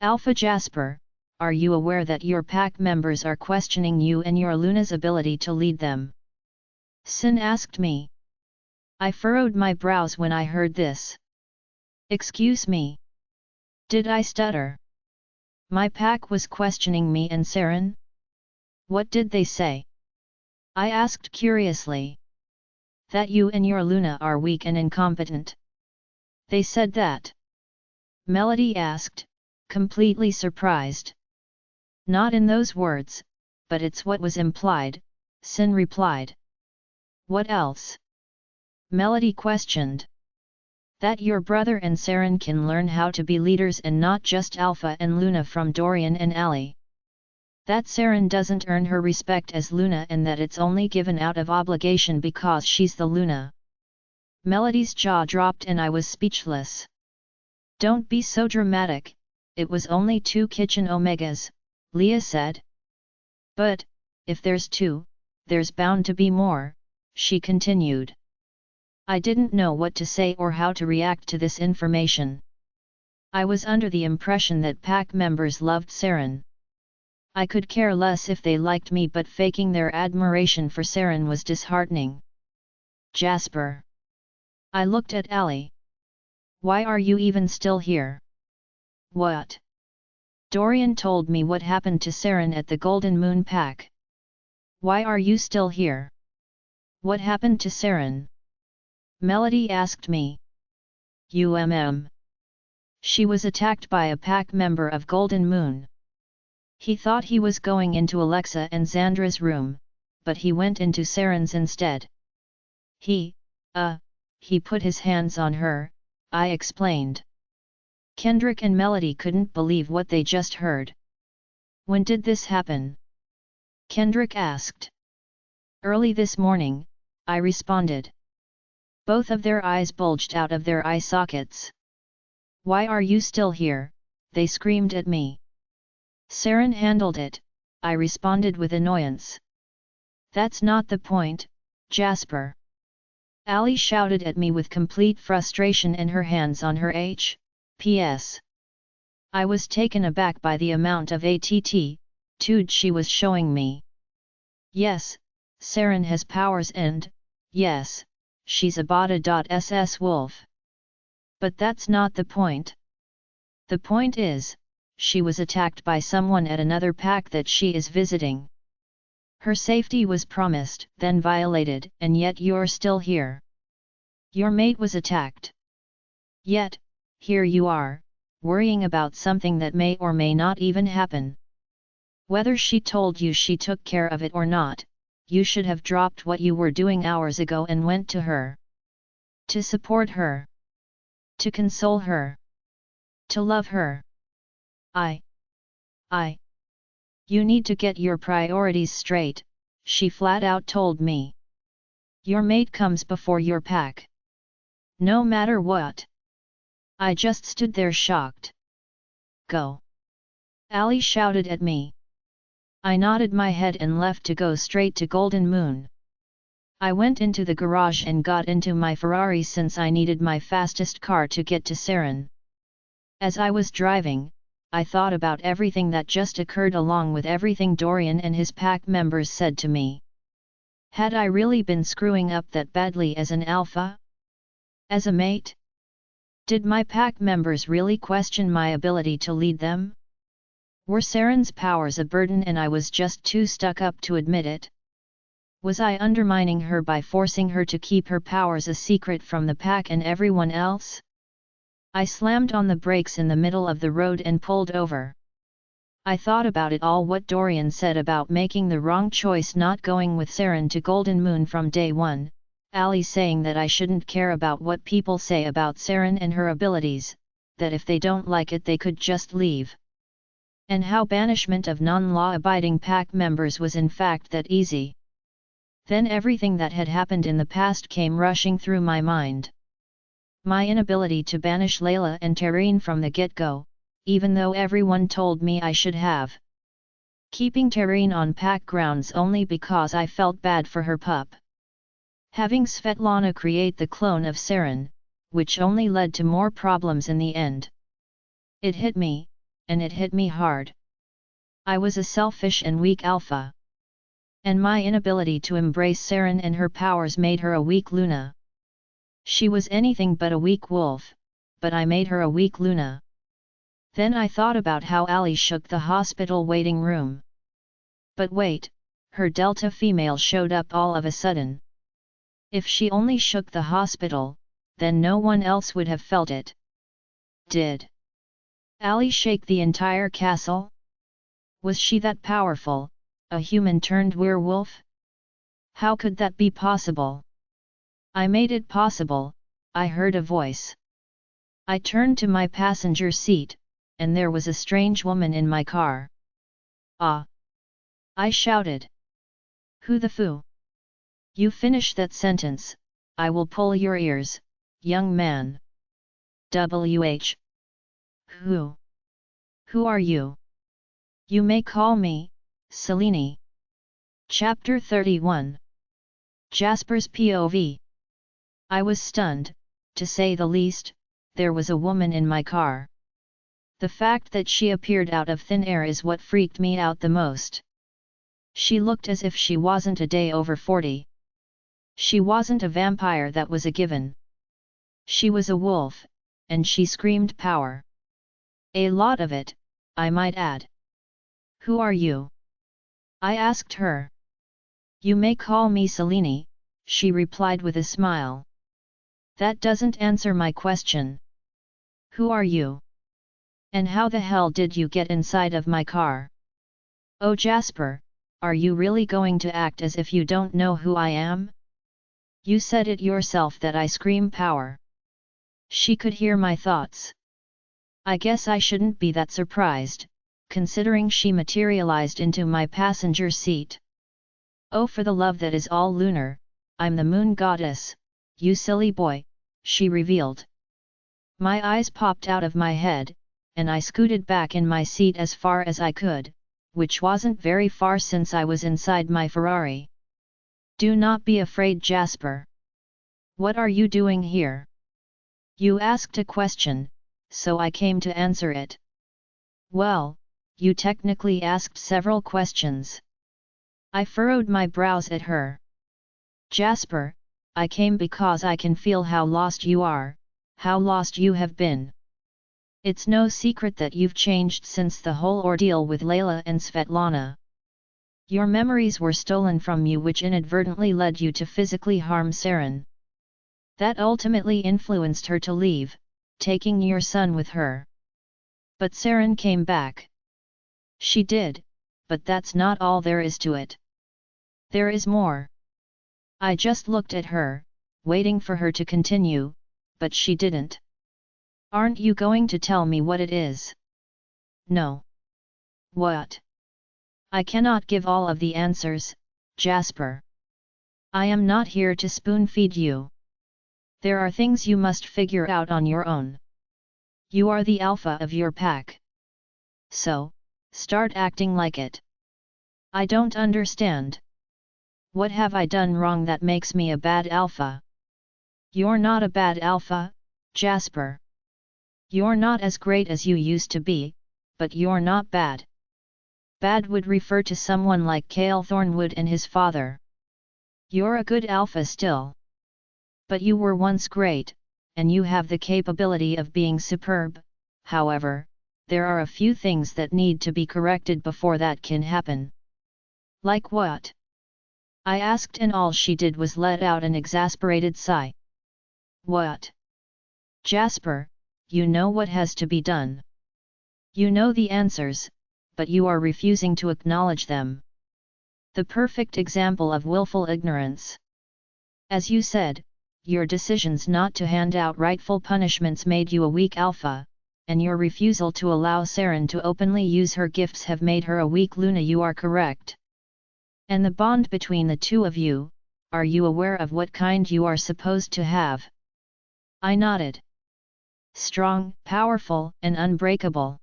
Alpha Jasper, are you aware that your pack members are questioning you and your Luna's ability to lead them? Sin asked me. I furrowed my brows when I heard this. Excuse me. Did I stutter? My pack was questioning me and Sarin? What did they say? I asked curiously. That you and your Luna are weak and incompetent. They said that? Melody asked, completely surprised. Not in those words, but it's what was implied, Sin replied. What else? Melody questioned. That your brother and Sarin can learn how to be leaders and not just Alpha and Luna from Dorian and Ali. That Sarin doesn't earn her respect as Luna and that it's only given out of obligation because she's the Luna. Melody's jaw dropped and I was speechless. Don't be so dramatic, it was only 2 kitchen omegas, Leah said. But, if there's 2, there's bound to be more, she continued. I didn't know what to say or how to react to this information. I was under the impression that pack members loved Sarin. I could care less if they liked me, but faking their admiration for Sarin was disheartening. Jasper. I looked at Ali. Why are you even still here? What? Dorian told me what happened to Sarin at the Golden Moon Pack. Why are you still here? What happened to Sarin? Melody asked me. She was attacked by a pack member of Golden Moon. He thought he was going into Alexa and Xandra's room, but he went into Sarin's instead. He put his hands on her, I explained. Kendrick and Melody couldn't believe what they just heard. When did this happen? Kendrick asked. Early this morning, I responded. Both of their eyes bulged out of their eye sockets. Why are you still here? They screamed at me. Sarin handled it, I responded with annoyance. That's not the point, Jasper. Ali shouted at me with complete frustration and her hands on her H.P.S. I was taken aback by the amount of attitude she was showing me. Yes, Sarin has powers and, yes, she's a beta.ss wolf. But that's not the point. The point is, she was attacked by someone at another pack that she is visiting. Her safety was promised, then violated, and yet you're still here. Your mate was attacked. Yet, here you are, worrying about something that may or may not even happen. Whether she told you she took care of it or not, you should have dropped what you were doing hours ago and went to her. To support her. To console her. To love her. You need to get your priorities straight, she flat out told me. Your mate comes before your pack. No matter what. I just stood there shocked. Go! Ali shouted at me. I nodded my head and left to go straight to Golden Moon. I went into the garage and got into my Ferrari since I needed my fastest car to get to Sarin. As I was driving, I thought about everything that just occurred along with everything Dorian and his pack members said to me. Had I really been screwing up that badly as an alpha? As a mate? Did my pack members really question my ability to lead them? Were Sarin's powers a burden and I was just too stuck up to admit it? Was I undermining her by forcing her to keep her powers a secret from the pack and everyone else? I slammed on the brakes in the middle of the road and pulled over. I thought about it all, what Dorian said about making the wrong choice not going with Sarin to Golden Moon from day one, Ali saying that I shouldn't care about what people say about Sarin and her abilities, that if they don't like it they could just leave. And how banishment of non-law-abiding pack members was in fact that easy. Then everything that had happened in the past came rushing through my mind. My inability to banish Layla and Tareen from the get-go, even though everyone told me I should have. Keeping Tareen on pack grounds only because I felt bad for her pup. Having Svetlana create the clone of Sarin, which only led to more problems in the end. It hit me, and it hit me hard. I was a selfish and weak alpha. And my inability to embrace Sarin and her powers made her a weak Luna. She was anything but a weak wolf, but I made her a weak Luna. Then I thought about how Ali shook the hospital waiting room. But wait, her Delta female showed up all of a sudden. If she only shook the hospital, then no one else would have felt it. Did Ali shake the entire castle? Was she that powerful, a human turned werewolf? How could that be possible? I made it possible, I heard a voice. I turned to my passenger seat, and there was a strange woman in my car. Ah! I shouted. Who the foo? You finish that sentence, I will pull your ears, young man. WH. Who? Who are you? You may call me, Selene. Chapter 31. Jasper's POV. I was stunned, to say the least. There was a woman in my car. The fact that she appeared out of thin air is what freaked me out the most. She looked as if she wasn't a day over 40. She wasn't a vampire, that was a given. She was a wolf, and she screamed power. A lot of it, I might add. Who are you? I asked her. You may call me Selene, she replied with a smile. That doesn't answer my question. Who are you? And how the hell did you get inside of my car? Oh Jasper, are you really going to act as if you don't know who I am? You said it yourself that I scream power. She could hear my thoughts. I guess I shouldn't be that surprised, considering she materialized into my passenger seat. Oh, for the love that is all lunar, I'm the moon goddess, you silly boy, she revealed. My eyes popped out of my head, and I scooted back in my seat as far as I could, which wasn't very far since I was inside my Ferrari. Do not be afraid, Jasper. What are you doing here? You asked a question, so I came to answer it. Well, you technically asked several questions. I furrowed my brows at her. Jasper, I came because I can feel how lost you are, how lost you have been. It's no secret that you've changed since the whole ordeal with Layla and Svetlana. Your memories were stolen from you, which inadvertently led you to physically harm Sarin. That ultimately influenced her to leave, taking your son with her. But Sarin came back. She did, but that's not all there is to it. There is more. I just looked at her, waiting for her to continue, but she didn't. Aren't you going to tell me what it is? No. What? I cannot give all of the answers, Jasper. I am not here to spoon-feed you. There are things you must figure out on your own. You are the alpha of your pack. So, start acting like it. I don't understand. What have I done wrong that makes me a bad alpha? You're not a bad alpha, Jasper. You're not as great as you used to be, but you're not bad. Bad would refer to someone like Cale Thornwood and his father. You're a good alpha still. But you were once great, and you have the capability of being superb. However, there are a few things that need to be corrected before that can happen. Like what? I asked, and all she did was let out an exasperated sigh. What? Jasper, you know what has to be done. You know the answers, but you are refusing to acknowledge them. The perfect example of willful ignorance. As you said, your decisions not to hand out rightful punishments made you a weak alpha, and your refusal to allow Sarin to openly use her gifts have made her a weak Luna. You are correct. And the bond between the two of you, are you aware of what kind you are supposed to have? I nodded. Strong, powerful, and unbreakable.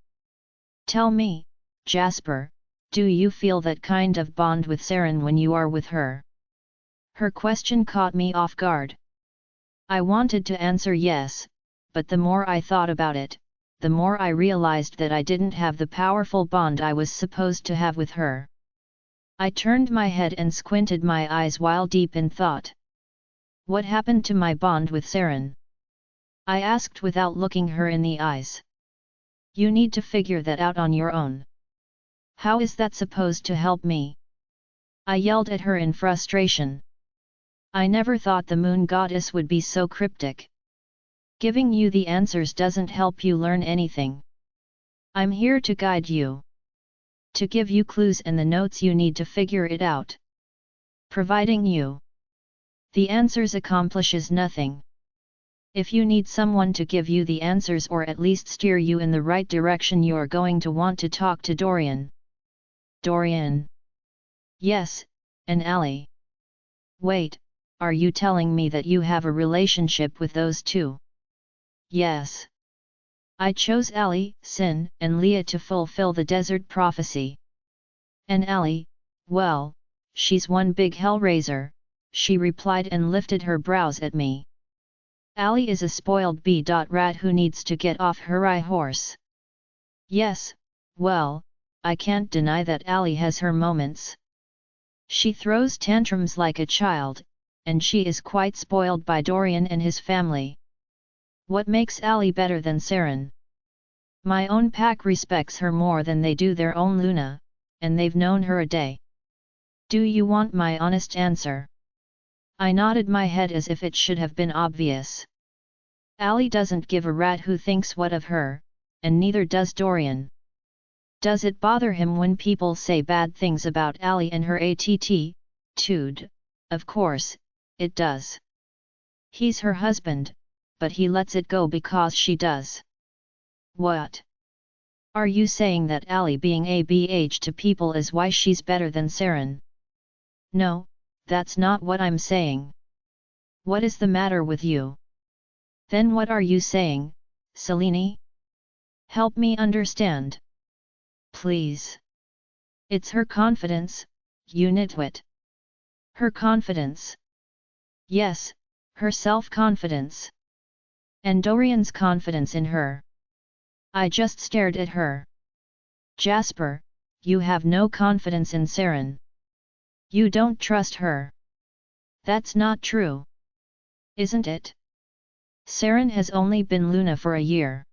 Tell me, Jasper, do you feel that kind of bond with Sarin when you are with her? Her question caught me off guard. I wanted to answer yes, but the more I thought about it, the more I realized that I didn't have the powerful bond I was supposed to have with her. I turned my head and squinted my eyes while deep in thought. What happened to my bond with Sarin? I asked without looking her in the eyes. You need to figure that out on your own. How is that supposed to help me? I yelled at her in frustration. I never thought the moon goddess would be so cryptic. Giving you the answers doesn't help you learn anything. I'm here to guide you. To give you clues and the notes you need to figure it out. Providing you the answers accomplishes nothing. If you need someone to give you the answers or at least steer you in the right direction, you are going to want to talk to Dorian. Dorian? Yes, and Allie. Wait, are you telling me that you have a relationship with those two? Yes. I chose Allie, Sin, and Leah to fulfill the desert prophecy. And Allie, well, she's one big hellraiser, she replied and lifted her brows at me. Allie is a spoiled rat who needs to get off her high horse. Yes, well, I can't deny that Allie has her moments. She throws tantrums like a child, and she is quite spoiled by Dorian and his family. What makes Allie better than Sarin? My own pack respects her more than they do their own Luna, and they've known her a day. Do you want my honest answer? I nodded my head as if it should have been obvious. Allie doesn't give a rat who thinks what of her, and neither does Dorian. Does it bother him when people say bad things about Allie and her attitude? Of course, it does. He's her husband, but he lets it go because she does. What? Are you saying that Allie being a BH to people is why she's better than Sarin? No, that's not what I'm saying. What is the matter with you? Then what are you saying, Selene? Help me understand. Please. It's her confidence, you nitwit. Her confidence. Yes, her self-confidence. And Dorian's confidence in her. I just stared at her. Jasper, you have no confidence in Sarin. You don't trust her. That's not true. Isn't it? Sarin has only been Luna for a year.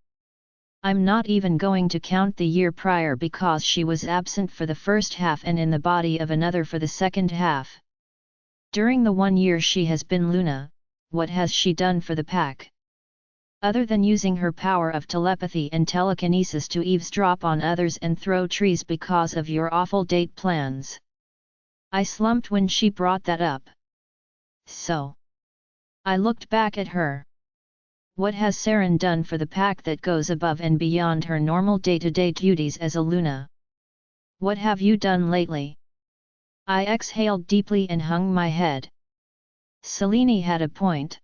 I'm not even going to count the year prior because she was absent for the first half and in the body of another for the second half. During the 1 year she has been Luna, what has she done for the pack? Other than using her power of telepathy and telekinesis to eavesdrop on others and throw trees because of your awful date plans. I slumped when she brought that up. So. I looked back at her. What has Sarin done for the pack that goes above and beyond her normal day-to-day duties as a Luna? What have you done lately? I exhaled deeply and hung my head. Selene had a point.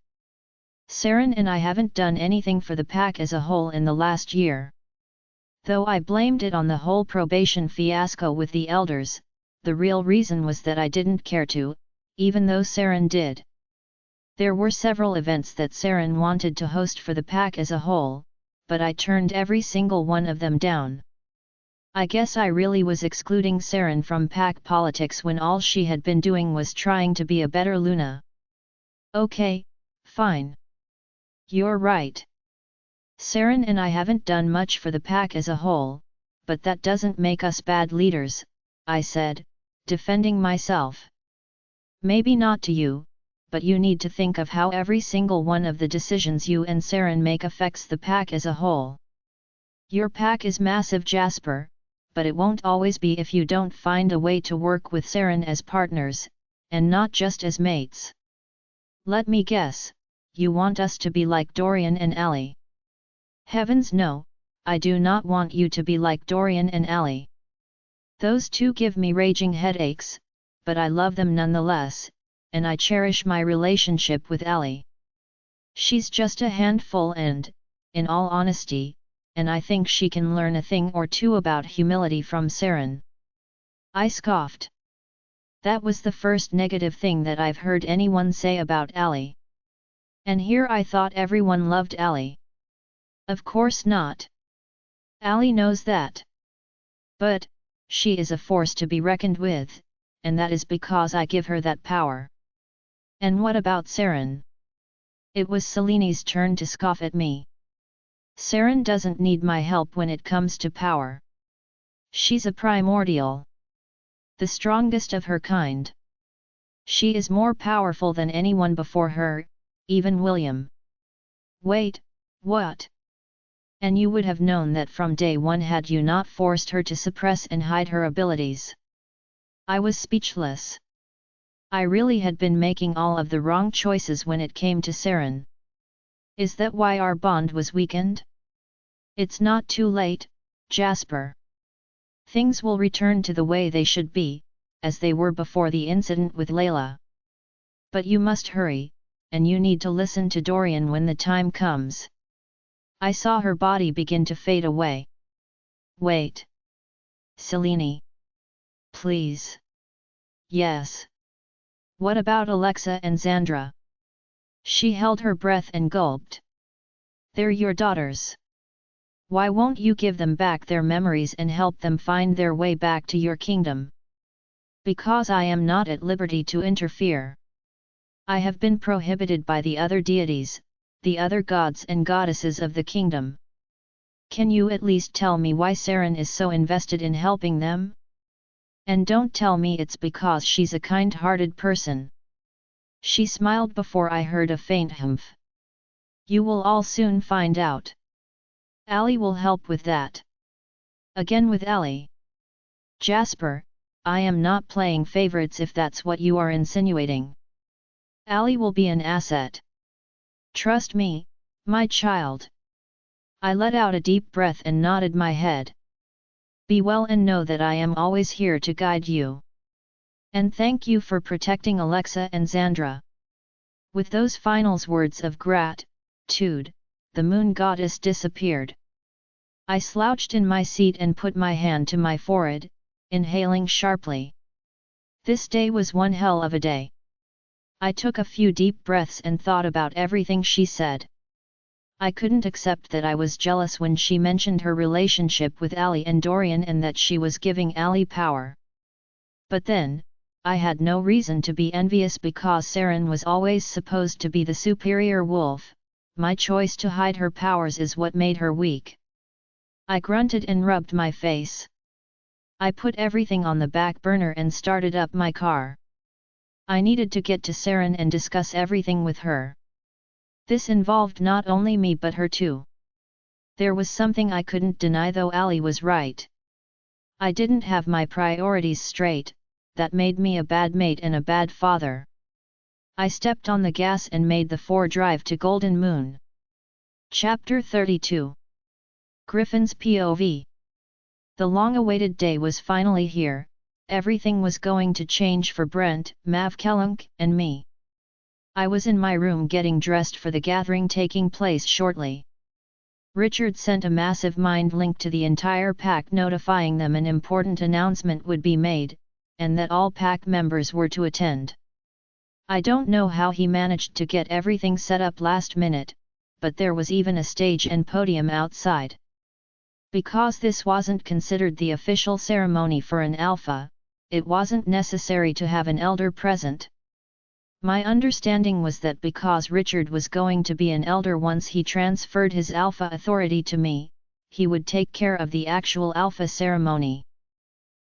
Sarin and I haven't done anything for the pack as a whole in the last year. Though I blamed it on the whole probation fiasco with the elders, the real reason was that I didn't care to, even though Sarin did. There were several events that Sarin wanted to host for the pack as a whole, but I turned every single one of them down. I guess I really was excluding Sarin from pack politics when all she had been doing was trying to be a better Luna. Okay, fine. You're right. Sarin and I haven't done much for the pack as a whole, but that doesn't make us bad leaders, I said, defending myself. Maybe not to you, but you need to think of how every single one of the decisions you and Sarin make affects the pack as a whole. Your pack is massive, Jasper, but it won't always be if you don't find a way to work with Sarin as partners, and not just as mates. Let me guess, you want us to be like Dorian and Allie. Heavens no, I do not want you to be like Dorian and Allie. Those two give me raging headaches, but I love them nonetheless, and I cherish my relationship with Allie. She's just a handful and, in all honesty, and I think she can learn a thing or two about humility from Sarin. I scoffed. That was the first negative thing that I've heard anyone say about Allie. And here I thought everyone loved Allie. Of course not. Allie knows that. But, she is a force to be reckoned with, and that is because I give her that power. And what about Sarin? It was Selene's turn to scoff at me. Sarin doesn't need my help when it comes to power. She's a primordial. The strongest of her kind. She is more powerful than anyone before her, even William. Wait, what? And you would have known that from day one had you not forced her to suppress and hide her abilities. I was speechless. I really had been making all of the wrong choices when it came to Sarin. Is that why our bond was weakened? It's not too late, Jasper. Things will return to the way they should be, as they were before the incident with Layla. But you must hurry, and you need to listen to Dorian when the time comes. I saw her body begin to fade away. Wait. Selene. Please. Yes. What about Alexa and Xandra? She held her breath and gulped. They're your daughters. Why won't you give them back their memories and help them find their way back to your kingdom? Because I am not at liberty to interfere. I have been prohibited by the other deities, the other gods and goddesses of the kingdom. Can you at least tell me why Sarin is so invested in helping them? And don't tell me it's because she's a kind-hearted person. She smiled before I heard a faint humph. You will all soon find out. Allie will help with that. Again with Allie. Jasper, I am not playing favorites if that's what you are insinuating. Allie will be an asset. Trust me, my child. I let out a deep breath and nodded my head. Be well and know that I am always here to guide you. And thank you for protecting Alexa and Xandra. With those final words of gratitude, the moon goddess disappeared. I slouched in my seat and put my hand to my forehead, inhaling sharply. This day was one hell of a day. I took a few deep breaths and thought about everything she said. I couldn't accept that I was jealous when she mentioned her relationship with Allie and Dorian and that she was giving Allie power. But then, I had no reason to be envious because Sarin was always supposed to be the superior wolf. My choice to hide her powers is what made her weak. I grunted and rubbed my face. I put everything on the back burner and started up my car. I needed to get to Sarin and discuss everything with her. This involved not only me but her too. There was something I couldn't deny, though Allie was right. I didn't have my priorities straight, that made me a bad mate and a bad father. I stepped on the gas and made the 4 drive to Golden Moon. Chapter 32. Griffin's POV. The long-awaited day was finally here. Everything was going to change for Brent, Mav Kellunk, and me. I was in my room getting dressed for the gathering taking place shortly. Richard sent a massive mind link to the entire pack notifying them an important announcement would be made, and that all pack members were to attend. I don't know how he managed to get everything set up last minute, but there was even a stage and podium outside. Because this wasn't considered the official ceremony for an alpha, it wasn't necessary to have an elder present. My understanding was that because Richard was going to be an elder once he transferred his alpha authority to me, he would take care of the actual alpha ceremony.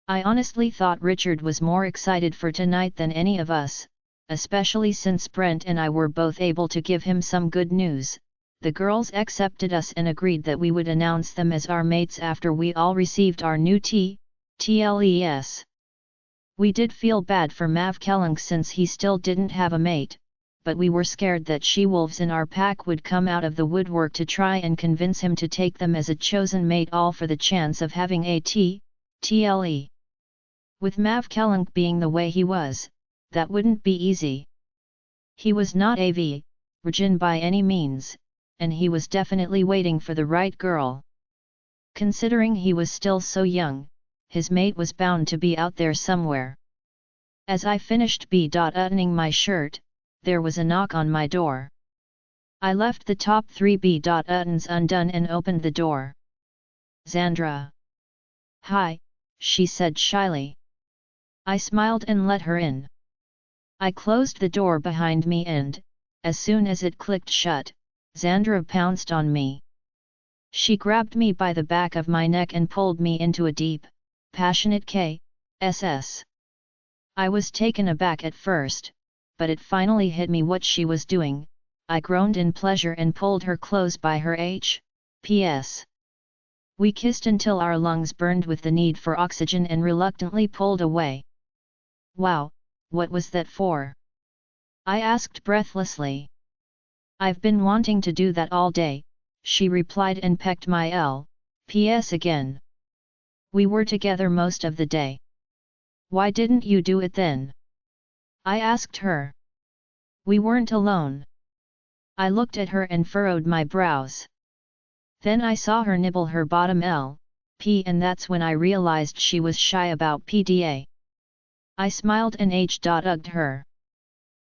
I honestly thought Richard was more excited for tonight than any of us, especially since Brent and I were both able to give him some good news. The girls accepted us and agreed that we would announce them as our mates after we all received our new TLES. We did feel bad for Mav Kellunk since he still didn't have a mate, but we were scared that she-wolves in our pack would come out of the woodwork to try and convince him to take them as a chosen mate, all for the chance of having a TLE. With Mav Kellunk being the way he was, that wouldn't be easy. He was not a virgin by any means, and he was definitely waiting for the right girl. Considering he was still so young, his mate was bound to be out there somewhere. As I finished buttoning my shirt, there was a knock on my door. I left the top 3 buttons undone and opened the door. "Xandra." "Hi," she said shyly. I smiled and let her in. I closed the door behind me and, as soon as it clicked shut, Xandra pounced on me. She grabbed me by the back of my neck and pulled me into a deep, passionate kiss. I was taken aback at first, but it finally hit me what she was doing. I groaned in pleasure and pulled her close by her PS. We kissed until our lungs burned with the need for oxygen and reluctantly pulled away. "Wow, what was that for?" I asked breathlessly. "I've been wanting to do that all day," she replied and pecked my PS again. "We were together most of the day. Why didn't you do it then?" I asked her. "We weren't alone." I looked at her and furrowed my brows. Then I saw her nibble her bottom and that's when I realized she was shy about PDA. I smiled and hugged her.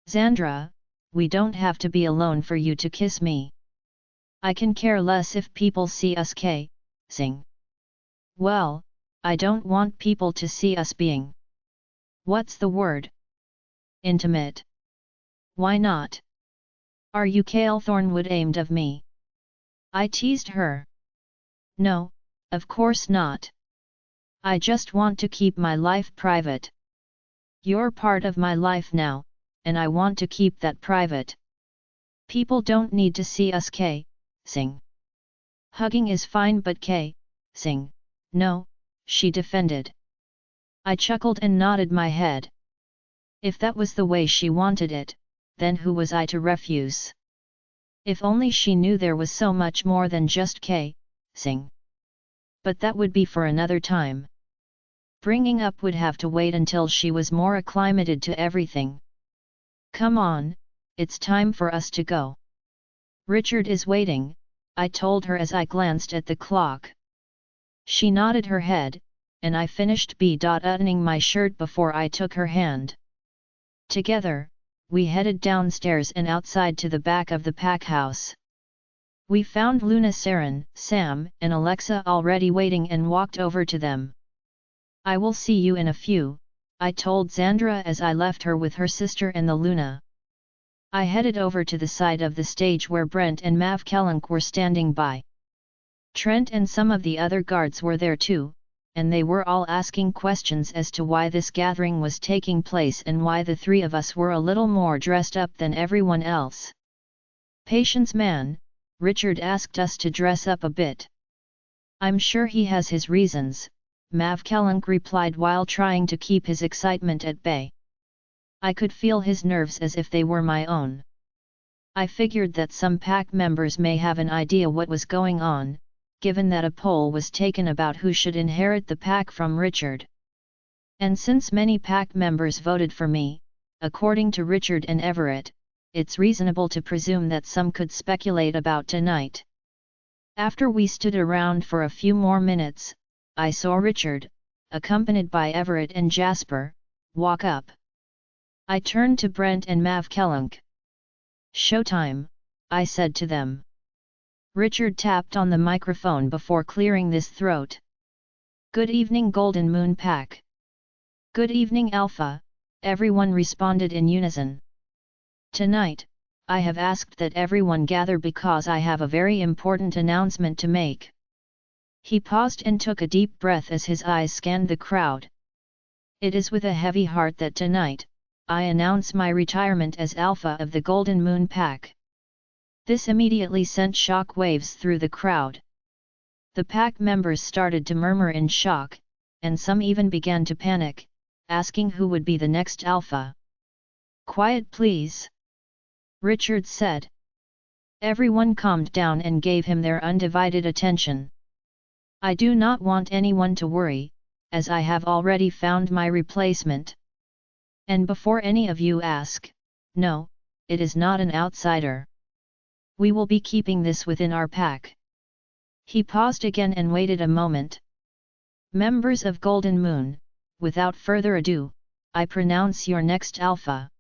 "Xandra, we don't have to be alone for you to kiss me. I can care less if people see us kissing." "Well, I don't want people to see us being. What's the word? Intimate. Why not? Are you Cale Thornwood aimed of me?" I teased her. "No, of course not. I just want to keep my life private. You're part of my life now, and I want to keep that private. People don't need to see us kissing. Hugging is fine, but kissing, no," she defended. I chuckled and nodded my head. If that was the way she wanted it, then who was I to refuse? If only she knew there was so much more than just kissing. But that would be for another time. Bringing up would have to wait until she was more acclimated to everything. "Come on, it's time for us to go. Richard is waiting," I told her as I glanced at the clock. She nodded her head, and I finished buttoning my shirt before I took her hand. Together, we headed downstairs and outside to the back of the pack house. We found Luna, Sarin, Sam, and Alexa already waiting and walked over to them. "I will see you in a few," I told Xandra as I left her with her sister and the Luna. I headed over to the side of the stage where Brent and Mav Kellunk were standing by. Trent and some of the other guards were there too, and they were all asking questions as to why this gathering was taking place and why the three of us were a little more dressed up than everyone else. "Patience, man," Richard asked us to dress up a bit. "I'm sure he has his reasons," Mav Kellunk replied while trying to keep his excitement at bay. I could feel his nerves as if they were my own. I figured that some pack members may have an idea what was going on, given that a poll was taken about who should inherit the pack from Richard. And since many pack members voted for me, according to Richard and Everett, it's reasonable to presume that some could speculate about tonight. After we stood around for a few more minutes, I saw Richard, accompanied by Everett and Jasper, walk up. I turned to Brent and Mav Kellunk. "Showtime," I said to them. Richard tapped on the microphone before clearing his throat. "Good evening, Golden Moon Pack." "Good evening, Alpha," everyone responded in unison. "Tonight, I have asked that everyone gather because I have a very important announcement to make." He paused and took a deep breath as his eyes scanned the crowd. "It is with a heavy heart that tonight, I announce my retirement as Alpha of the Golden Moon Pack." This immediately sent shock waves through the crowd. The pack members started to murmur in shock, and some even began to panic, asking who would be the next Alpha. "Quiet please," Richard said. Everyone calmed down and gave him their undivided attention. "I do not want anyone to worry, as I have already found my replacement. And before any of you ask, no, it is not an outsider. We will be keeping this within our pack." He paused again and waited a moment. "Members of Golden Moon, without further ado, I pronounce your next Alpha.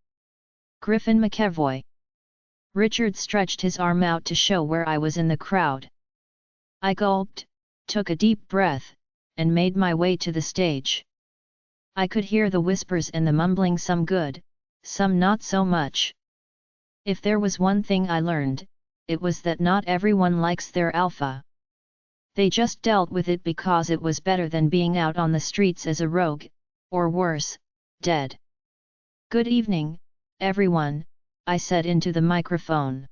Griffin McEvoy." Richard stretched his arm out to show where I was in the crowd. I gulped, took a deep breath, and made my way to the stage. I could hear the whispers and the mumbling, some good, some not so much. If there was one thing I learned, it was that not everyone likes their Alpha. They just dealt with it because it was better than being out on the streets as a rogue, or worse, dead. "Good evening, everyone," I said into the microphone.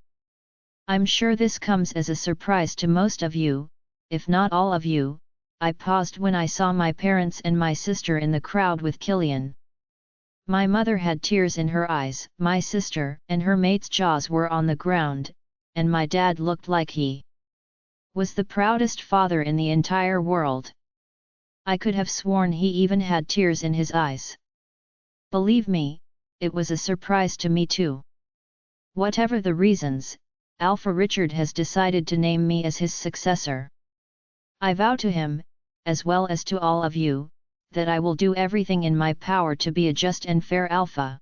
"I'm sure this comes as a surprise to most of you, if not all of you." I paused when I saw my parents and my sister in the crowd with Killian. My mother had tears in her eyes, my sister and her mate's jaws were on the ground, and my dad looked like he was the proudest father in the entire world. I could have sworn he even had tears in his eyes. Believe me, it was a surprise to me too. Whatever the reasons, Alpha Richard has decided to name me as his successor. I vow to him, as well as to all of you, that I will do everything in my power to be a just and fair Alpha.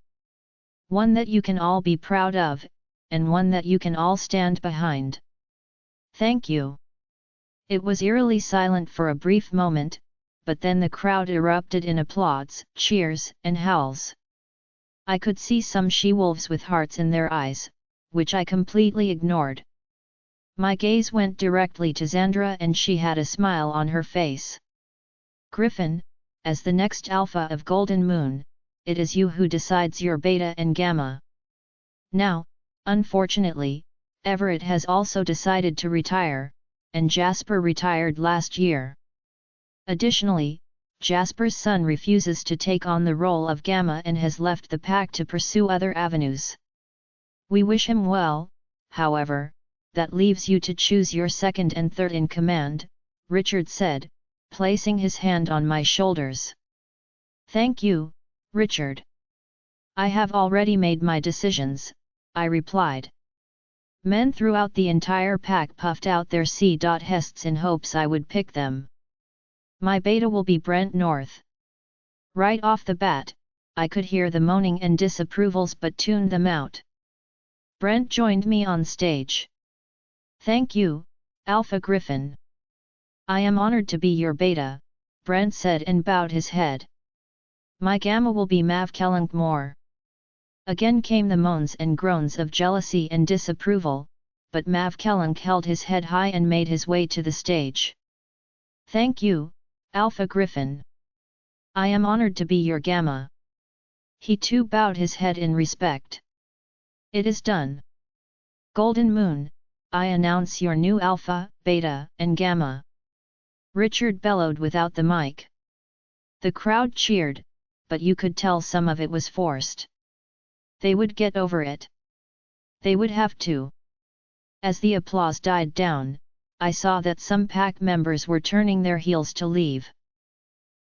One that you can all be proud of, and one that you can all stand behind. Thank you." It was eerily silent for a brief moment, but then the crowd erupted in applause, cheers, and howls. I could see some she-wolves with hearts in their eyes, which I completely ignored. My gaze went directly to Xandra and she had a smile on her face. "Griffin, as the next Alpha of Golden Moon, it is you who decides your Beta and Gamma. Now, unfortunately, Everett has also decided to retire, and Jasper retired last year. Additionally, Jasper's son refuses to take on the role of Gamma and has left the pack to pursue other avenues. We wish him well, however. That leaves you to choose your second and third in command," Richard said, placing his hand on my shoulders. "Thank you, Richard. I have already made my decisions," I replied. Men throughout the entire pack puffed out their C.hests in hopes I would pick them. "My beta will be Brent North." Right off the bat, I could hear the moaning and disapprovals but tuned them out. Brent joined me on stage. "Thank you, Alpha Griffin." "I am honored to be your beta," Brent said and bowed his head. "My Gamma will be Mav Kellunk Moore." Again came the moans and groans of jealousy and disapproval, but Mav Kellunk held his head high and made his way to the stage. "Thank you, Alpha Griffin. I am honored to be your Gamma." He too bowed his head in respect. "It is done. Golden Moon, I announce your new Alpha, Beta, and Gamma." Richard bellowed without the mic. The crowd cheered, but you could tell some of it was forced. They would get over it. They would have to. As the applause died down, I saw that some pack members were turning their heels to leave.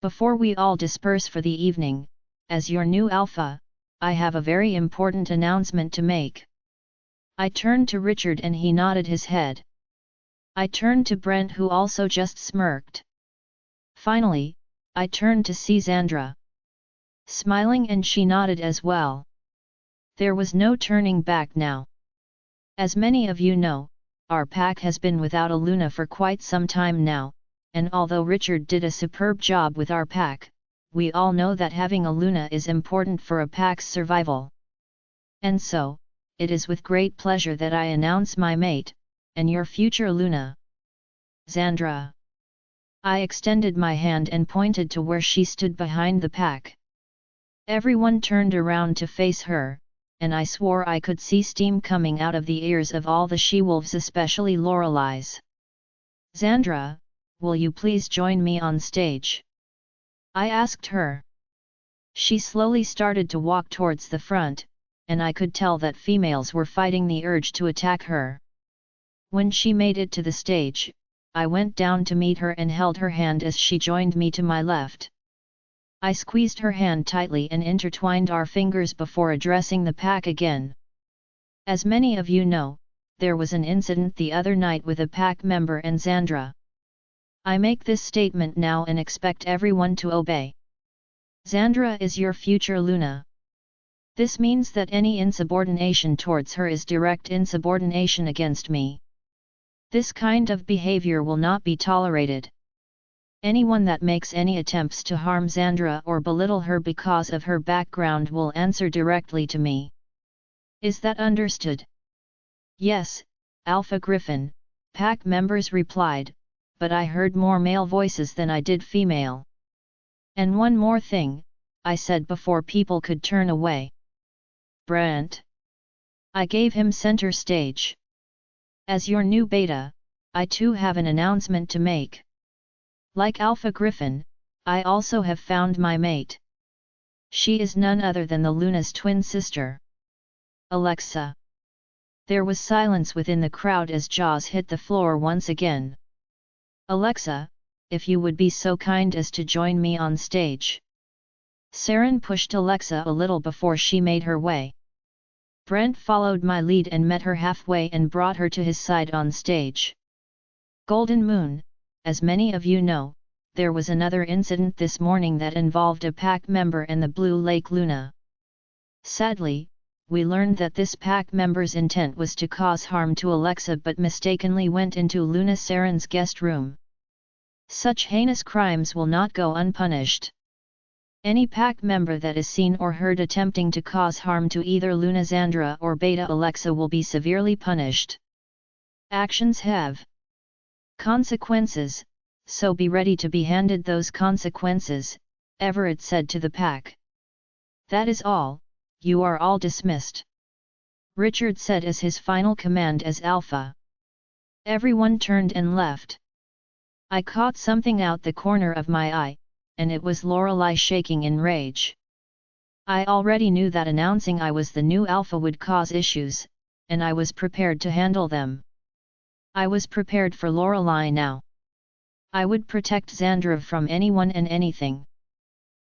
"Before we all disperse for the evening, as your new Alpha, I have a very important announcement to make." I turned to Richard and he nodded his head. I turned to Brent who also just smirked. Finally, I turned to see Xandra. Smiling and she nodded as well. There was no turning back now. As many of you know, our pack has been without a Luna for quite some time now, and although Richard did a superb job with our pack, we all know that having a Luna is important for a pack's survival. And so, it is with great pleasure that I announce my mate, and your future Luna. Xandra. I extended my hand and pointed to where she stood behind the pack. Everyone turned around to face her, and I swore I could see steam coming out of the ears of all the she-wolves, especially Lorelai's. Xandra, will you please join me on stage? I asked her. She slowly started to walk towards the front, and I could tell that females were fighting the urge to attack her. When she made it to the stage, I went down to meet her and held her hand as she joined me to my left. I squeezed her hand tightly and intertwined our fingers before addressing the pack again. As many of you know, there was an incident the other night with a pack member and Xandra. I make this statement now and expect everyone to obey. Xandra is your future Luna. This means that any insubordination towards her is direct insubordination against me. This kind of behavior will not be tolerated. Anyone that makes any attempts to harm Xandra or belittle her because of her background will answer directly to me. Is that understood? Yes, Alpha Griffin, pack members replied, but I heard more male voices than I did female. And one more thing, I said before people could turn away. Brent. I gave him center stage. As your new beta, I too have an announcement to make. Like Alpha Griffin, I also have found my mate. She is none other than the Luna's twin sister. Alexa. There was silence within the crowd as jaws hit the floor once again. Alexa, if you would be so kind as to join me on stage. Sarin pushed Alexa a little before she made her way. Brent followed my lead and met her halfway and brought her to his side on stage. Golden Moon, as many of you know, there was another incident this morning that involved a pack member and the Blue Lake Luna. Sadly, we learned that this pack member's intent was to cause harm to Alexa but mistakenly went into Luna Sarin's guest room. Such heinous crimes will not go unpunished. Any pack member that is seen or heard attempting to cause harm to either Luna Xandra or Beta Alexa will be severely punished. Actions have consequences, so be ready to be handed those consequences, Everett said to the pack. That is all, you are all dismissed. Richard said as his final command as Alpha. Everyone turned and left. I caught something out the corner of my eye, and it was Lorelai shaking in rage. I already knew that announcing I was the new Alpha would cause issues, and I was prepared to handle them. I was prepared for Lorelai now. I would protect Xandra from anyone and anything.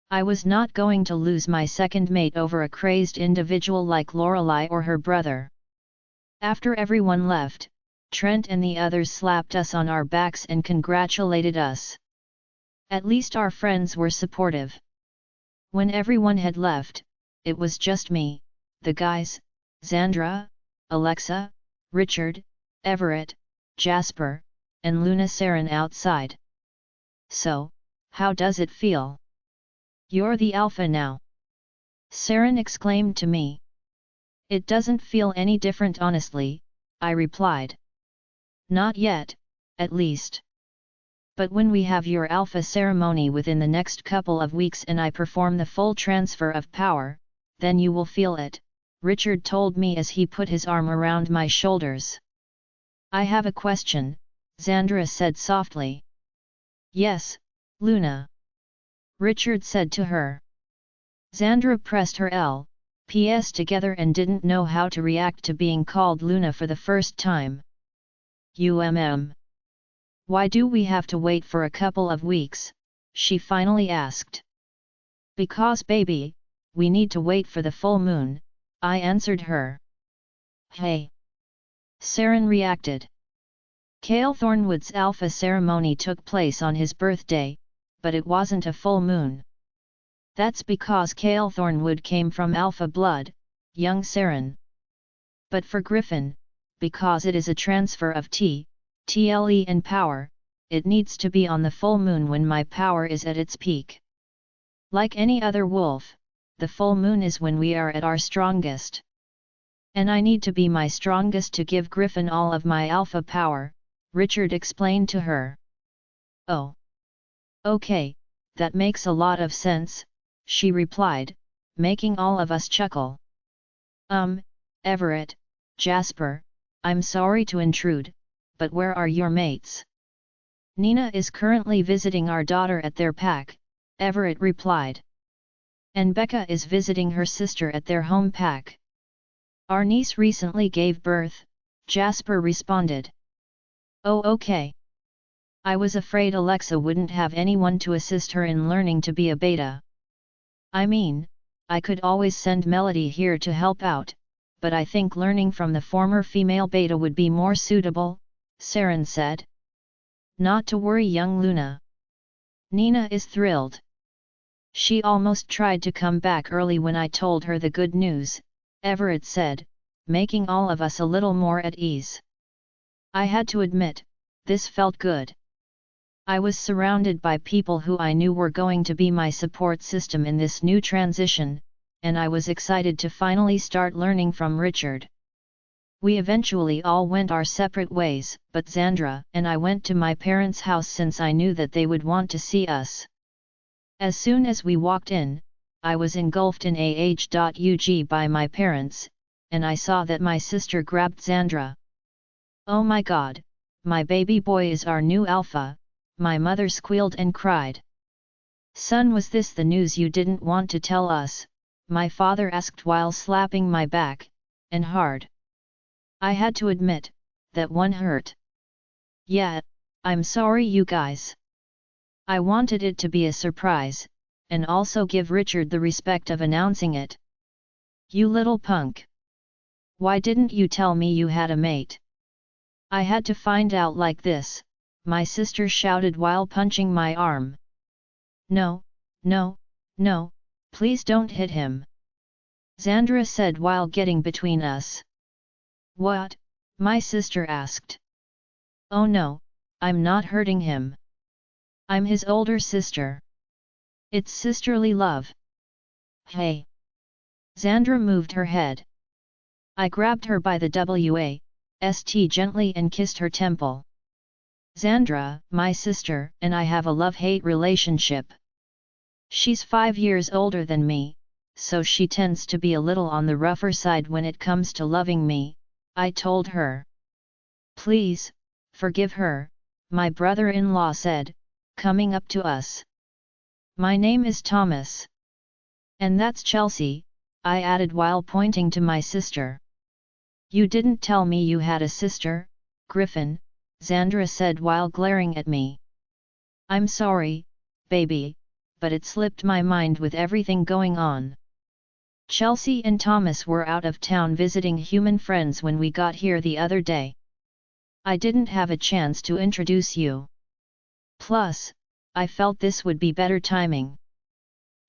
I was not going to lose my second mate over a crazed individual like Lorelai or her brother. After everyone left, Trent and the others slapped us on our backs and congratulated us. At least our friends were supportive. When everyone had left, it was just me, the guys, Xandra, Alexa, Richard, Everett, Jasper, and Luna Sarin outside. So, how does it feel? You're the Alpha now. Sarin exclaimed to me. It doesn't feel any different honestly, I replied. Not yet, at least. But when we have your Alpha ceremony within the next couple of weeks and I perform the full transfer of power, then you will feel it, Richard told me as he put his arm around my shoulders. I have a question, Xandra said softly. Yes, Luna. Richard said to her. Xandra pressed her L.P.S. together and didn't know how to react to being called Luna for the first time. Why do we have to wait for a couple of weeks? She finally asked. Because baby, we need to wait for the full moon, I answered her. Hey! Sarin reacted. Cale Thornwood's alpha ceremony took place on his birthday, but it wasn't a full moon. That's because Cale Thornwood came from alpha blood, young Sarin. But for Griffin, because it is a transfer of TLE and power, it needs to be on the full moon when my power is at its peak. Like any other wolf, the full moon is when we are at our strongest. And I need to be my strongest to give Griffin all of my alpha power, Richard explained to her. Oh. Okay, that makes a lot of sense, she replied, making all of us chuckle. Everett, Jasper, I'm sorry to intrude, but where are your mates? Nina is currently visiting our daughter at their pack, Everett replied. And Becca is visiting her sister at their home pack. Our niece recently gave birth, Jasper responded. Oh okay. I was afraid Alexa wouldn't have anyone to assist her in learning to be a beta. I mean, I could always send Melody here to help out, but I think learning from the former female beta would be more suitable, Sarin said. Not to worry, young Luna. Nina is thrilled. She almost tried to come back early when I told her the good news, Everett said, making all of us a little more at ease. I had to admit, this felt good. I was surrounded by people who I knew were going to be my support system in this new transition, and I was excited to finally start learning from Richard. We eventually all went our separate ways, but Xandra and I went to my parents' house since I knew that they would want to see us. As soon as we walked in, I was engulfed in ah.ug by my parents, and I saw that my sister grabbed Xandra. Oh my god, my baby boy is our new alpha, my mother squealed and cried. Son, was this the news you didn't want to tell us? My father asked while slapping my back, and hard. I had to admit, that one hurt. Yeah, I'm sorry you guys. I wanted it to be a surprise, and also give Richard the respect of announcing it. You little punk. Why didn't you tell me you had a mate? I had to find out like this, my sister shouted while punching my arm. No, no, no, please don't hit him. Xandra said while getting between us. What? My sister asked. Oh no, I'm not hurting him. I'm his older sister. It's sisterly love. Hey. Xandra moved her head. I grabbed her by the waist gently and kissed her temple. Xandra, my sister, and I have a love-hate relationship. She's 5 years older than me, so she tends to be a little on the rougher side when it comes to loving me, I told her. Please, forgive her, my brother-in-law said, coming up to us. My name is Thomas. And that's Chelsea, I added while pointing to my sister. You didn't tell me you had a sister, Griffin, Xandra said while glaring at me. I'm sorry, baby, but it slipped my mind with everything going on. Chelsea and Thomas were out of town visiting human friends when we got here the other day. I didn't have a chance to introduce you. Plus, I felt this would be better timing.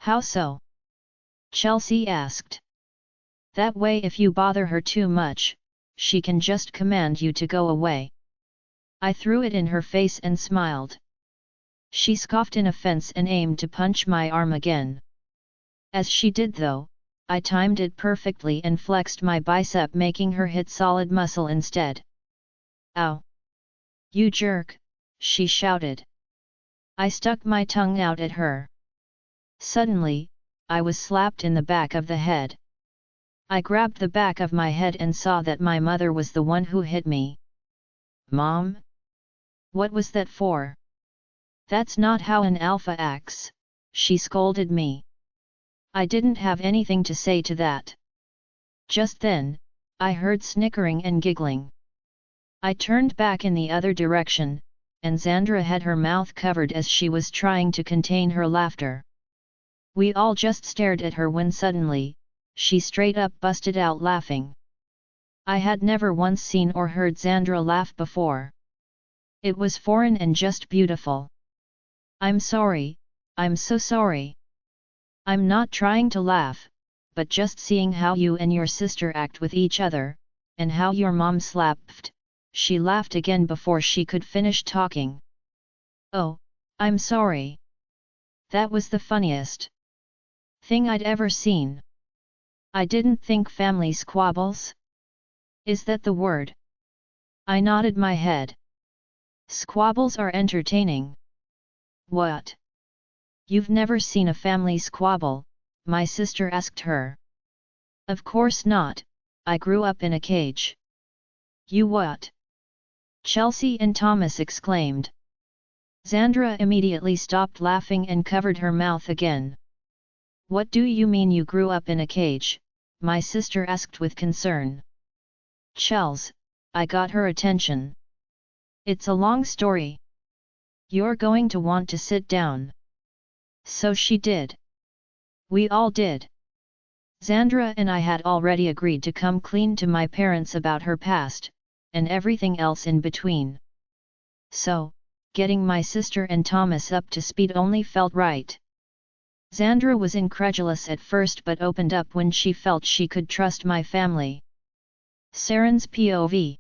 How so? Chelsea asked. That way if you bother her too much, she can just command you to go away. I threw it in her face and smiled. She scoffed in offense and aimed to punch my arm again. As she did though, I timed it perfectly and flexed my bicep, making her hit solid muscle instead. Ow! You jerk, she shouted. I stuck my tongue out at her. Suddenly, I was slapped in the back of the head. I grabbed the back of my head and saw that my mother was the one who hit me. Mom? What was that for? That's not how an alpha acts, she scolded me. I didn't have anything to say to that. Just then, I heard snickering and giggling. I turned back in the other direction, and Xandra had her mouth covered as she was trying to contain her laughter. We all just stared at her when suddenly, she straight up busted out laughing. I had never once seen or heard Xandra laugh before. It was foreign and just beautiful. I'm sorry, I'm so sorry. I'm not trying to laugh, but just seeing how you and your sister act with each other, and how your mom slapped. She laughed again before she could finish talking. Oh, I'm sorry. That was the funniest thing I'd ever seen. I didn't think family squabbles. Is that the word? I nodded my head. Squabbles are entertaining. What? You've never seen a family squabble? My sister asked her. Of course not, I grew up in a cage. You what? Chelsea and Thomas exclaimed. Xandra immediately stopped laughing and covered her mouth again. What do you mean you grew up in a cage? My sister asked with concern. Chels, I got her attention. It's a long story. You're going to want to sit down. So she did. We all did. Xandra and I had already agreed to come clean to my parents about her past, and everything else in between. So, getting my sister and Thomas up to speed only felt right. Xandra was incredulous at first but opened up when she felt she could trust my family. Sarin's POV.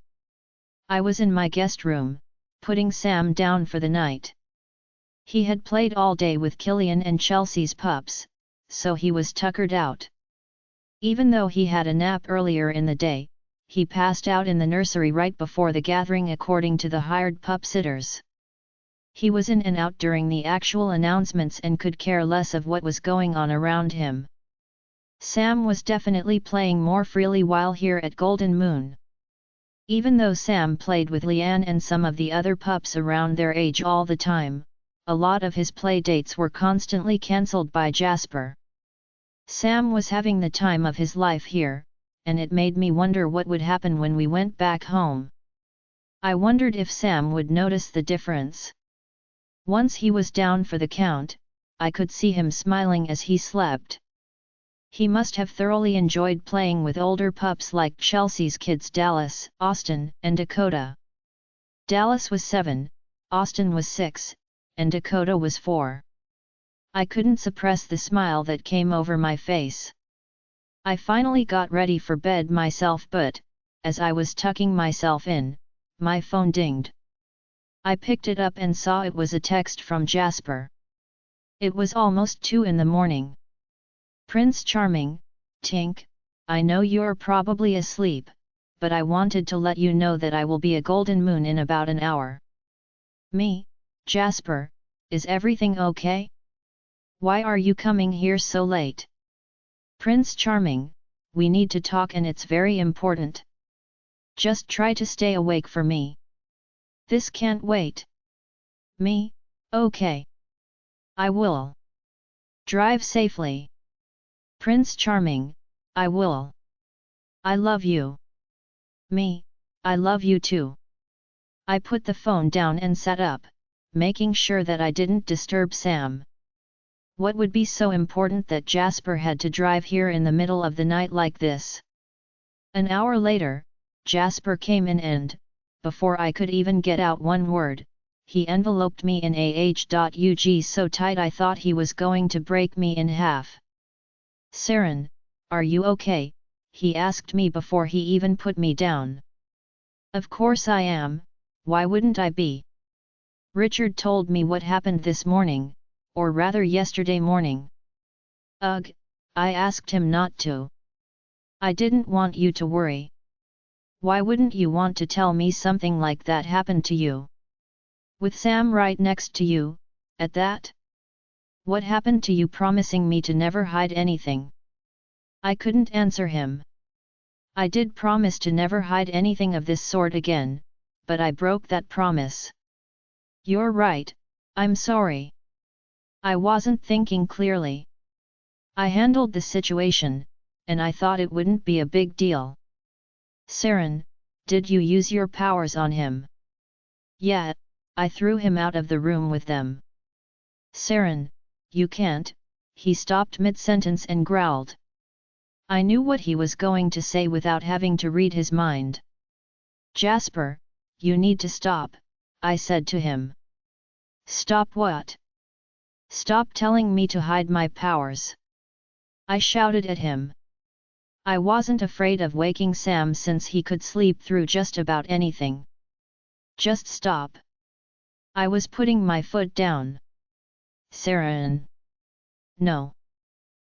I was in my guest room, putting Sam down for the night. He had played all day with Killian and Chelsea's pups, so he was tuckered out. Even though he had a nap earlier in the day, he passed out in the nursery right before the gathering according to the hired pup sitters. He was in and out during the actual announcements and could care less of what was going on around him. Sam was definitely playing more freely while here at Golden Moon. Even though Sam played with Leanne and some of the other pups around their age all the time, a lot of his play dates were constantly cancelled by Jasper. Sam was having the time of his life here, and it made me wonder what would happen when we went back home. I wondered if Sam would notice the difference. Once he was down for the count, I could see him smiling as he slept. He must have thoroughly enjoyed playing with older pups like Chelsea's kids Dallas, Austin, and Dakota. Dallas was 7, Austin was 6, and Dakota was 4. I couldn't suppress the smile that came over my face. I finally got ready for bed myself, but, as I was tucking myself in, my phone dinged. I picked it up and saw it was a text from Jasper. It was almost 2 in the morning. Prince Charming, Tink, I know you're probably asleep, but I wanted to let you know that I will be a Golden Moon in about an hour. Me, Jasper, is everything okay? Why are you coming here so late? Prince Charming, we need to talk and it's very important. Just try to stay awake for me. This can't wait. Me, okay. I will. Drive safely. Prince Charming, I will. I love you. Me, I love you too. I put the phone down and sat up, making sure that I didn't disturb Sam. What would be so important that Jasper had to drive here in the middle of the night like this? An hour later, Jasper came in and, before I could even get out one word, he enveloped me in ah.ug so tight I thought he was going to break me in half. Sarin, are you okay? He asked me before he even put me down. Of course I am, why wouldn't I be? Richard told me what happened this morning, or rather yesterday morning. Ugh, I asked him not to. I didn't want you to worry. Why wouldn't you want to tell me something like that happened to you? With Sam right next to you, at that? What happened to you promising me to never hide anything? I couldn't answer him. I did promise to never hide anything of this sort again, but I broke that promise. You're right, I'm sorry. I wasn't thinking clearly. I handled the situation, and I thought it wouldn't be a big deal. Sarin, did you use your powers on him? Yeah, I threw him out of the room with them. Sarin, you can't, he stopped mid-sentence and growled. I knew what he was going to say without having to read his mind. "Jasper, you need to stop," I said to him. "Stop what?" "Stop telling me to hide my powers," I shouted at him. I wasn't afraid of waking Sam since he could sleep through just about anything. "Just stop." I was putting my foot down. "Sarin. No.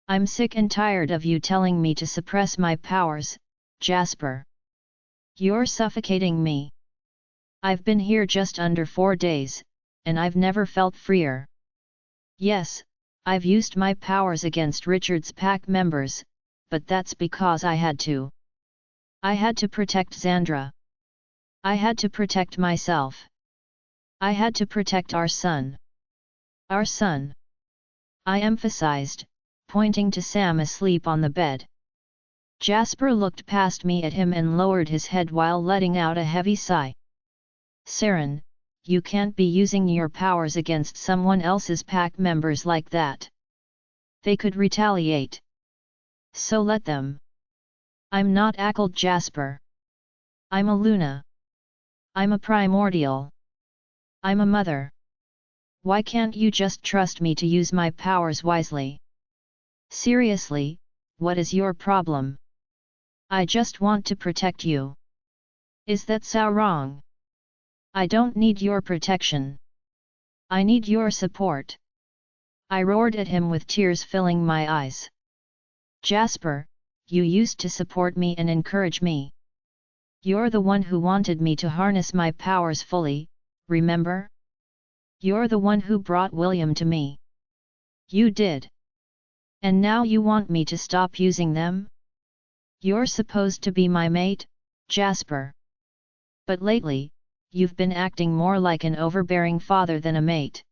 I'm sick and tired of you telling me to suppress my powers, Jasper. You're suffocating me. I've been here just under 4 days, and I've never felt freer. Yes, I've used my powers against Richard's pack members, but that's because I had to. I had to protect Xandra. I had to protect myself. I had to protect our son. Our son," I emphasized, pointing to Sam asleep on the bed. Jasper looked past me at him and lowered his head while letting out a heavy sigh. "Sarin, you can't be using your powers against someone else's pack members like that. They could retaliate. So let them." "I'm not," cackled Jasper. "I'm a Luna. I'm a primordial. I'm a mother. Why can't you just trust me to use my powers wisely? Seriously, what is your problem?" "I just want to protect you." "Is that so wrong?" "I don't need your protection. I need your support," I roared at him with tears filling my eyes. "Jasper, you used to support me and encourage me. You're the one who wanted me to harness my powers fully, remember? You're the one who brought William to me. You did. And now you want me to stop using them? You're supposed to be my mate, Jasper. But lately, you've been acting more like an overbearing father than a mate."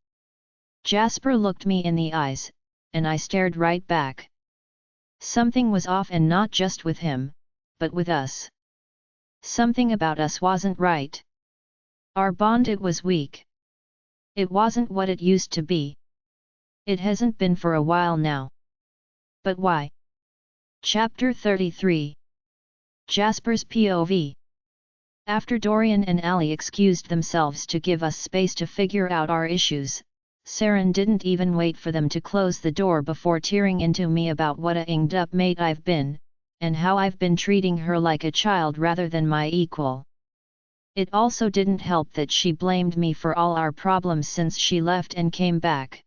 Jasper looked me in the eyes, and I stared right back. Something was off, and not just with him, but with us. Something about us wasn't right. Our bond, it was weak. It wasn't what it used to be. It hasn't been for a while now. But why? Chapter 33. Jasper's POV. After Dorian and Allie excused themselves to give us space to figure out our issues, Sarin didn't even wait for them to close the door before tearing into me about what a inged up mate I've been, and how I've been treating her like a child rather than my equal. It also didn't help that she blamed me for all our problems since she left and came back.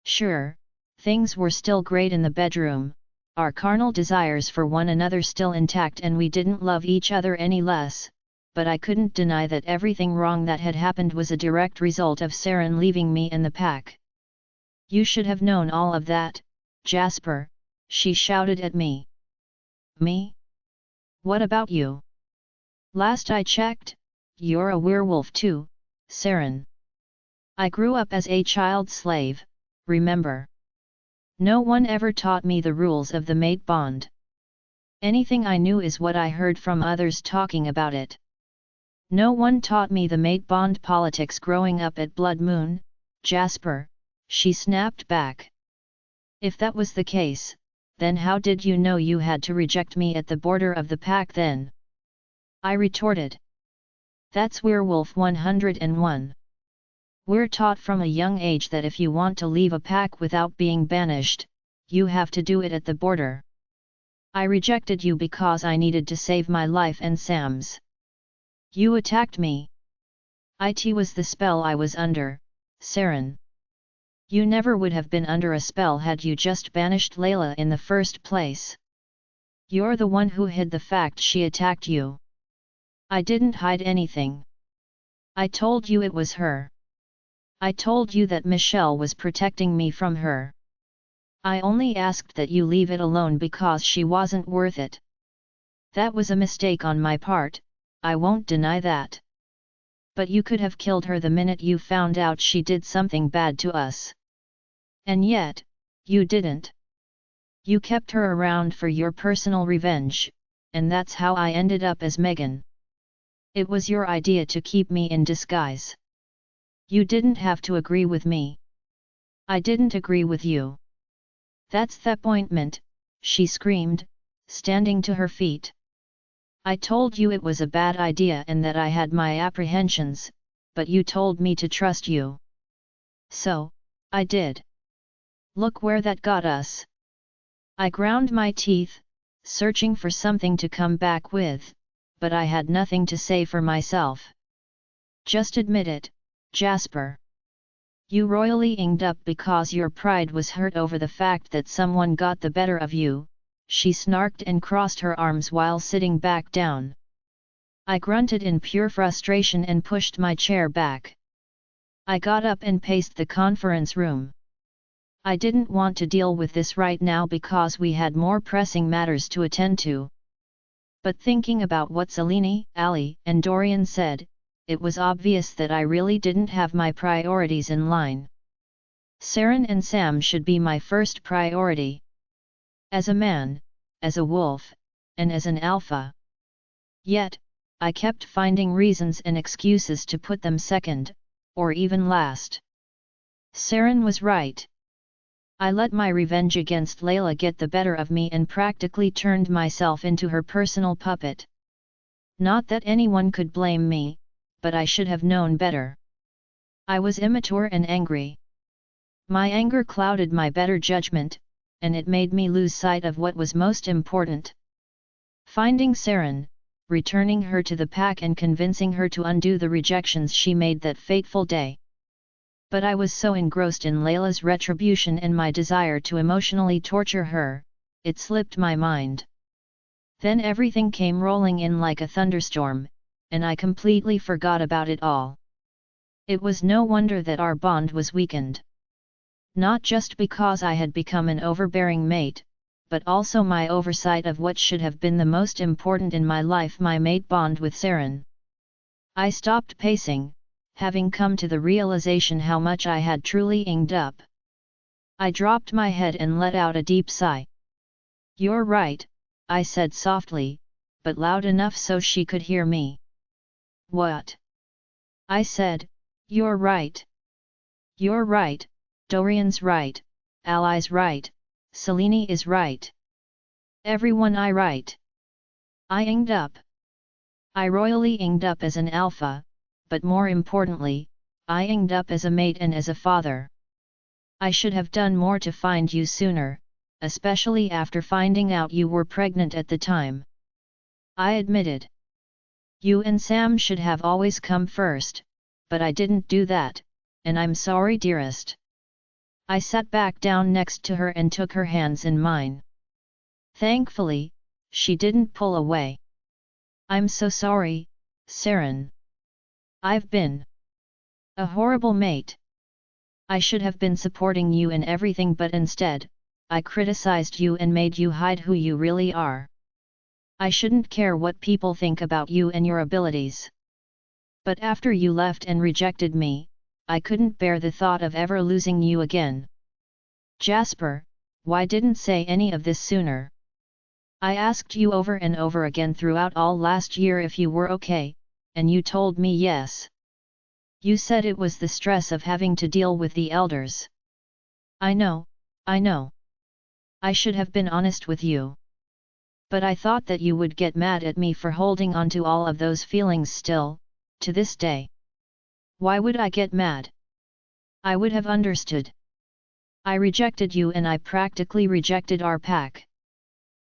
Sure, things were still great in the bedroom, our carnal desires for one another still intact, and we didn't love each other any less, but I couldn't deny that everything wrong that had happened was a direct result of Sarin leaving me and the pack. "You should have known all of that, Jasper," she shouted at me. "Me? What about you? Last I checked, you're a werewolf too, Sarin. I grew up as a child slave, remember? No one ever taught me the rules of the mate bond. Anything I knew is what I heard from others talking about it. No one taught me the mate bond politics growing up at Blood Moon, Jasper," she snapped back. "If that was the case, then how did you know you had to reject me at the border of the pack then?" I retorted. "That's Werewolf 101. We're taught from a young age that if you want to leave a pack without being banished, you have to do it at the border. I rejected you because I needed to save my life and Sam's. You attacked me. It was the spell I was under, Sarin. You never would have been under a spell had you just banished Layla in the first place. You're the one who hid the fact she attacked you." "I didn't hide anything. I told you it was her. I told you that Michelle was protecting me from her. I only asked that you leave it alone because she wasn't worth it. That was a mistake on my part, I won't deny that. But you could have killed her the minute you found out she did something bad to us. And yet, you didn't. You kept her around for your personal revenge, and that's how I ended up as Megan. It was your idea to keep me in disguise. You didn't have to agree with me. I didn't agree with you." "That's the point," she screamed, standing to her feet. I told you it was a bad idea and that I had my apprehensions, but you told me to trust you. So, I did. Look where that got us. I ground my teeth, searching for something to come back with, but I had nothing to say for myself. Just admit it, Jasper. You royally inged up because your pride was hurt over the fact that someone got the better of you, she snarked and crossed her arms while sitting back down. I grunted in pure frustration and pushed my chair back. I got up and paced the conference room. I didn't want to deal with this right now because we had more pressing matters to attend to. But thinking about what Selene, Ali, and Dorian said, it was obvious that I really didn't have my priorities in line. Sarin and Sam should be my first priority. As a man, as a wolf, and as an alpha. Yet, I kept finding reasons and excuses to put them second, or even last. Sarin was right. I let my revenge against Layla get the better of me and practically turned myself into her personal puppet. Not that anyone could blame me, but I should have known better. I was immature and angry. My anger clouded my better judgment, and it made me lose sight of what was most important. Finding Sarin, returning her to the pack and convincing her to undo the rejections she made that fateful day. But I was so engrossed in Layla's retribution and my desire to emotionally torture her, it slipped my mind. Then everything came rolling in like a thunderstorm, and I completely forgot about it all. It was no wonder that our bond was weakened. Not just because I had become an overbearing mate, but also my oversight of what should have been the most important in my life, my mate bond with Sarin. I stopped pacing, having come to the realization how much I had truly inged up. I dropped my head and let out a deep sigh. "You're right," I said softly, but loud enough so she could hear me. "What?" I said. "You're right. You're right, Dorian's right, Ali's right, Selene is right. Everyone I right. I inged up. I royally inged up as an alpha, but more importantly, I inged up as a mate and as a father. I should have done more to find you sooner, especially after finding out you were pregnant at the time. I admitted. You and Sam should have always come first, but I didn't do that, and I'm sorry, dearest." I sat back down next to her and took her hands in mine. Thankfully, she didn't pull away. "I'm so sorry, Sarin. I've been a horrible mate. I should have been supporting you in everything, but instead, I criticized you and made you hide who you really are. I shouldn't care what people think about you and your abilities. But after you left and rejected me, I couldn't bear the thought of ever losing you again. Jasper, why didn't say any of this sooner? I asked you over and over again throughout all last year if you were okay, and you told me yes. You said it was the stress of having to deal with the elders. I know. I should have been honest with you. But I thought that you would get mad at me for holding on to all of those feelings still, to this day. Why would I get mad? I would have understood. I rejected you and I practically rejected our pack.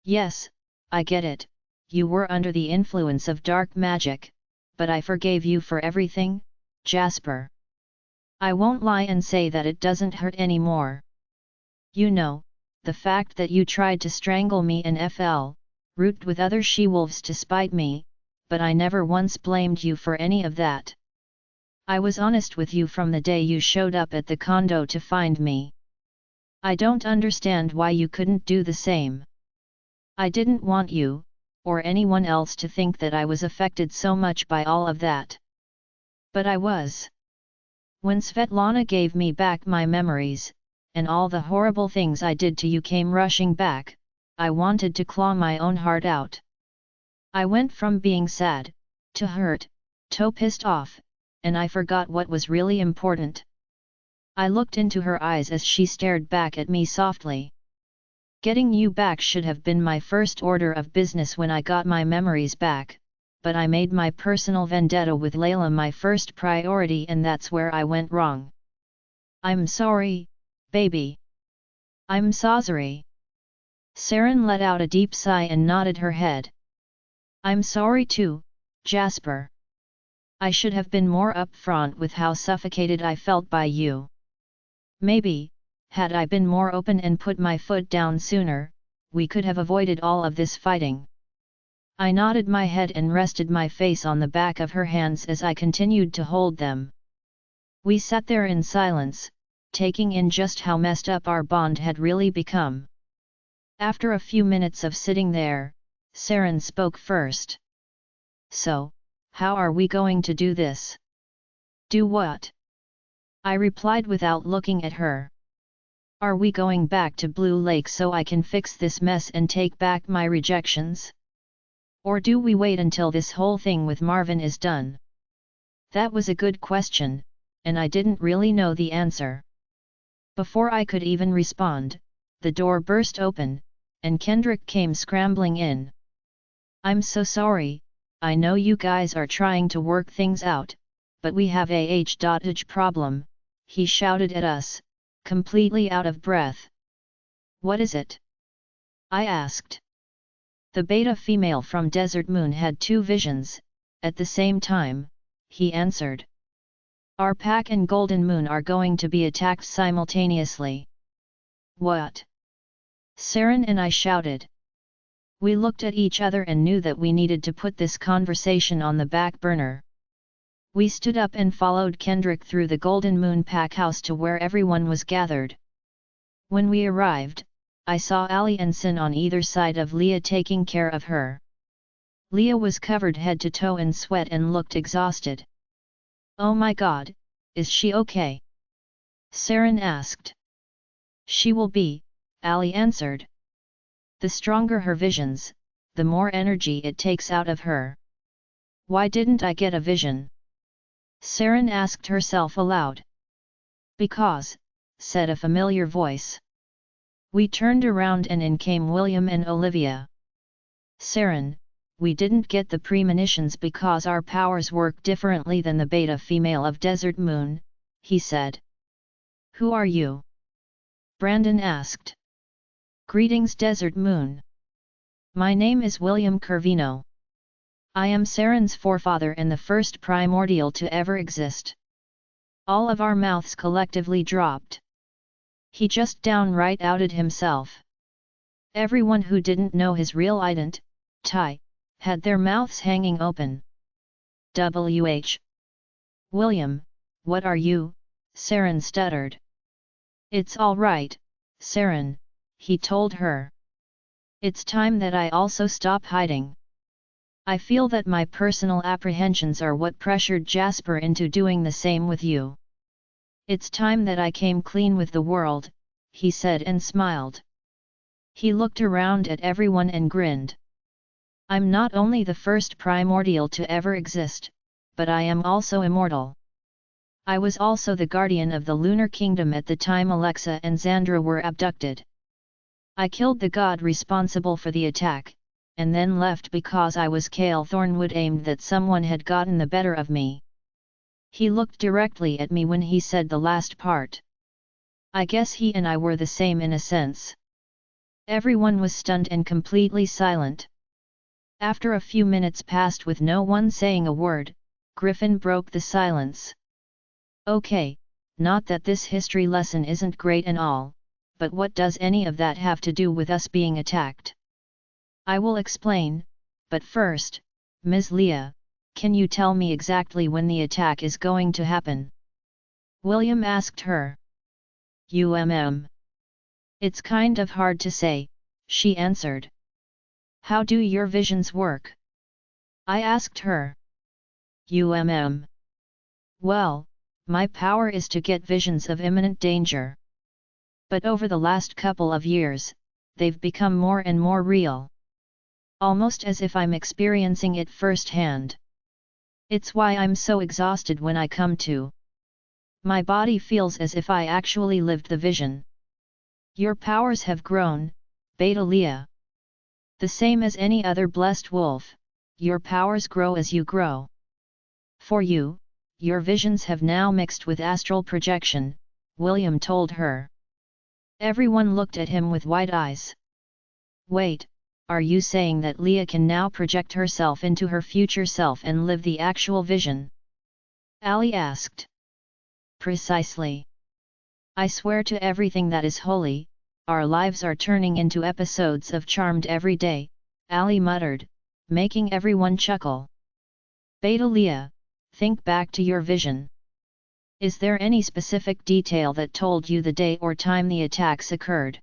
Yes, I get it, you were under the influence of dark magic, but I forgave you for everything, Jasper. I won't lie and say that it doesn't hurt anymore. You know, the fact that you tried to strangle me and root with other she-wolves to spite me, but I never once blamed you for any of that. I was honest with you from the day you showed up at the condo to find me. I don't understand why you couldn't do the same. I didn't want you, or anyone else to think that I was affected so much by all of that. But I was. When Svetlana gave me back my memories, and all the horrible things I did to you came rushing back, I wanted to claw my own heart out. I went from being sad, to hurt, to pissed off, and I forgot what was really important. I looked into her eyes as she stared back at me softly. Getting you back should have been my first order of business when I got my memories back, but I made my personal vendetta with Layla my first priority and that's where I went wrong. I'm sorry, baby. I'm sorry. Sarin let out a deep sigh and nodded her head. I'm sorry too, Jasper. I should have been more upfront with how suffocated I felt by you. Maybe, had I been more open and put my foot down sooner, we could have avoided all of this fighting. I nodded my head and rested my face on the back of her hands as I continued to hold them. We sat there in silence, taking in just how messed up our bond had really become. After a few minutes of sitting there, Sarin spoke first. So, how are we going to do this? Do what? I replied without looking at her. Are we going back to Blue Lake so I can fix this mess and take back my rejections? Or do we wait until this whole thing with Marvin is done? That was a good question, and I didn't really know the answer. Before I could even respond, the door burst open, and Kendrick came scrambling in. I'm so sorry, I know you guys are trying to work things out, but we have a H.H problem, he shouted at us, completely out of breath. What is it? I asked. The beta female from Desert Moon had 2 visions, at the same time, he answered. Our pack and Golden Moon are going to be attacked simultaneously. What? Sarin and I shouted. We looked at each other and knew that we needed to put this conversation on the back burner. We stood up and followed Kendrick through the Golden Moon pack house to where everyone was gathered. When we arrived, I saw Ali and Sin on either side of Leah taking care of her. Leah was covered head to toe in sweat and looked exhausted. Oh my God, is she okay? Sarin asked. She will be, Ali answered. The stronger her visions, the more energy it takes out of her. Why didn't I get a vision? Sarin asked herself aloud. Because, said a familiar voice. We turned around and in came William and Olivia. Sarin, we didn't get the premonitions because our powers work differently than the beta female of Desert Moon, he said. Who are you? Brandon asked. Greetings Desert Moon. My name is William Curvino. I am Sarin's forefather and the first primordial to ever exist. All of our mouths collectively dropped. He just downright outed himself. Everyone who didn't know his real identity had their mouths hanging open. WH. William, what are you? Sarin stuttered. It's all right, Sarin, he told her. It's time that I also stop hiding. I feel that my personal apprehensions are what pressured Jasper into doing the same with you. It's time that I came clean with the world, he said and smiled. He looked around at everyone and grinned. I'm not only the first primordial to ever exist, but I am also immortal. I was also the guardian of the Lunar Kingdom at the time Alexa and Xandra were abducted. I killed the god responsible for the attack, and then left because I was Cale Thornwood aimed that someone had gotten the better of me. He looked directly at me when he said the last part. I guess he and I were the same in a sense. Everyone was stunned and completely silent. After a few minutes passed with no one saying a word, Griffin broke the silence. Okay, not that this history lesson isn't great and all, but what does any of that have to do with us being attacked? I will explain, but first, Ms. Leah, can you tell me exactly when the attack is going to happen? William asked her. It's kind of hard to say, she answered. How do your visions work? I asked her. Well, my power is to get visions of imminent danger. But over the last couple of years, they've become more and more real. Almost as if I'm experiencing it firsthand. It's why I'm so exhausted when I come to. My body feels as if I actually lived the vision. Your powers have grown, Beta Leah. The same as any other blessed wolf, your powers grow as you grow. For you, your visions have now mixed with astral projection, William told her. Everyone looked at him with wide eyes. Wait, are you saying that Leah can now project herself into her future self and live the actual vision? Ali asked. Precisely. I swear to everything that is holy, our lives are turning into episodes of Charmed every day, Ali muttered, making everyone chuckle. Beta Leah, think back to your vision. Is there any specific detail that told you the day or time the attacks occurred?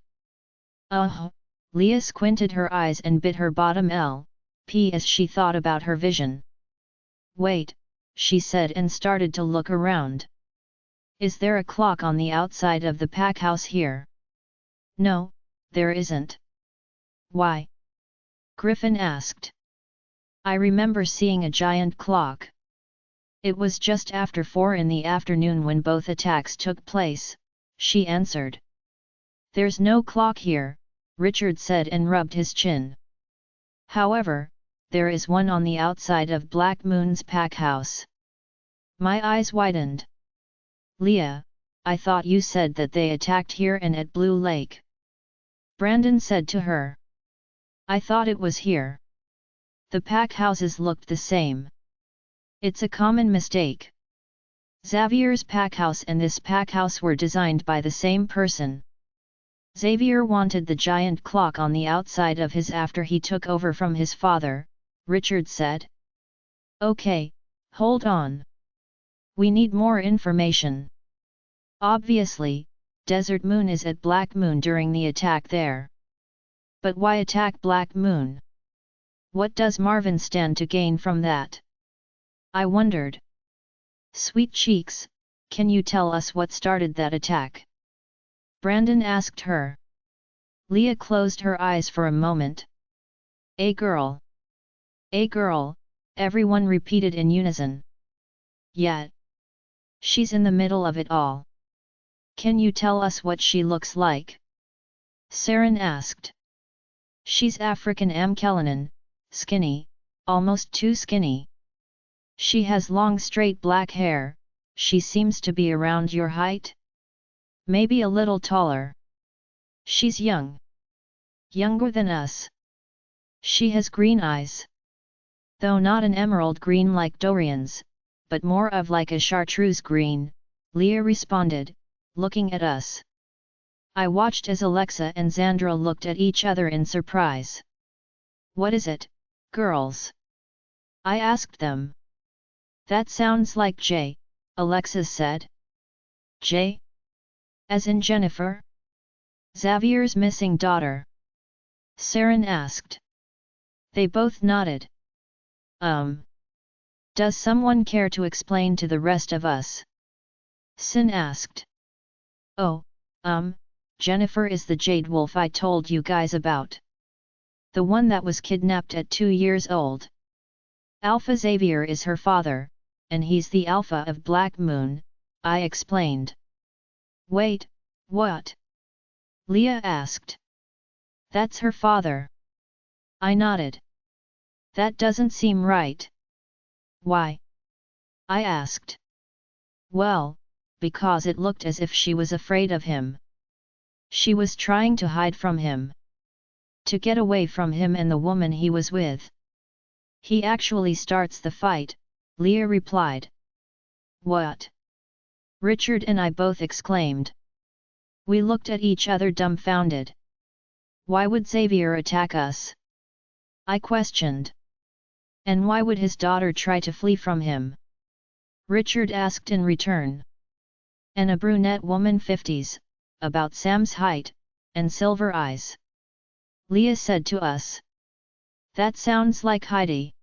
Leah squinted her eyes and bit her bottom lip as she thought about her vision. Wait, she said and started to look around. Is there a clock on the outside of the pack house here? No, there isn't. Why? Griffin asked. I remember seeing a giant clock. It was just after 4 in the afternoon when both attacks took place, she answered. There's no clock here, Richard said and rubbed his chin. However, there is one on the outside of Black Moon's pack house. My eyes widened. Leah, I thought you said that they attacked here and at Blue Lake. Brandon said to her. I thought it was here. The pack houses looked the same. It's a common mistake. Xavier's pack house and this pack house were designed by the same person. Xavier wanted the giant clock on the outside of his after he took over from his father, Richard said. Okay, hold on. We need more information. Obviously, Desert Moon is at Black Moon during the attack there. But why attack Black Moon? What does Marvin stand to gain from that? I wondered. Sweet cheeks, can you tell us what started that attack? Brandon asked her. Leah closed her eyes for a moment. A girl. A girl, everyone repeated in unison. Yet. She's in the middle of it all. Can you tell us what she looks like? Sarin asked. She's African Amkelanan, skinny, almost too skinny. She has long straight black hair, she seems to be around your height? Maybe a little taller. She's young. Younger than us. She has green eyes. Though not an emerald green like Dorian's, but more of like a chartreuse green, Leah responded, looking at us. I watched as Alexa and Xandra looked at each other in surprise. What is it, girls? I asked them. That sounds like Jay, Alexa said. Jay? As in Jennifer? Xavier's missing daughter. Sarin asked. They both nodded. Does someone care to explain to the rest of us? Sin asked. Oh, Jennifer is the jade wolf I told you guys about. The one that was kidnapped at 2 years old. Alpha Xavier is her father, and he's the alpha of Black Moon, I explained. Wait, what? Leah asked. That's her father. I nodded. That doesn't seem right. Why? I asked. Well, because it looked as if she was afraid of him. She was trying to hide from him. To get away from him and the woman he was with. He actually starts the fight, Leah replied. What? Richard and I both exclaimed. We looked at each other dumbfounded. Why would Xavier attack us? I questioned. And why would his daughter try to flee from him? Richard asked in return. And a brunette woman 50s, about Sam's height, and silver eyes. Leah said to us. That sounds like Heidi.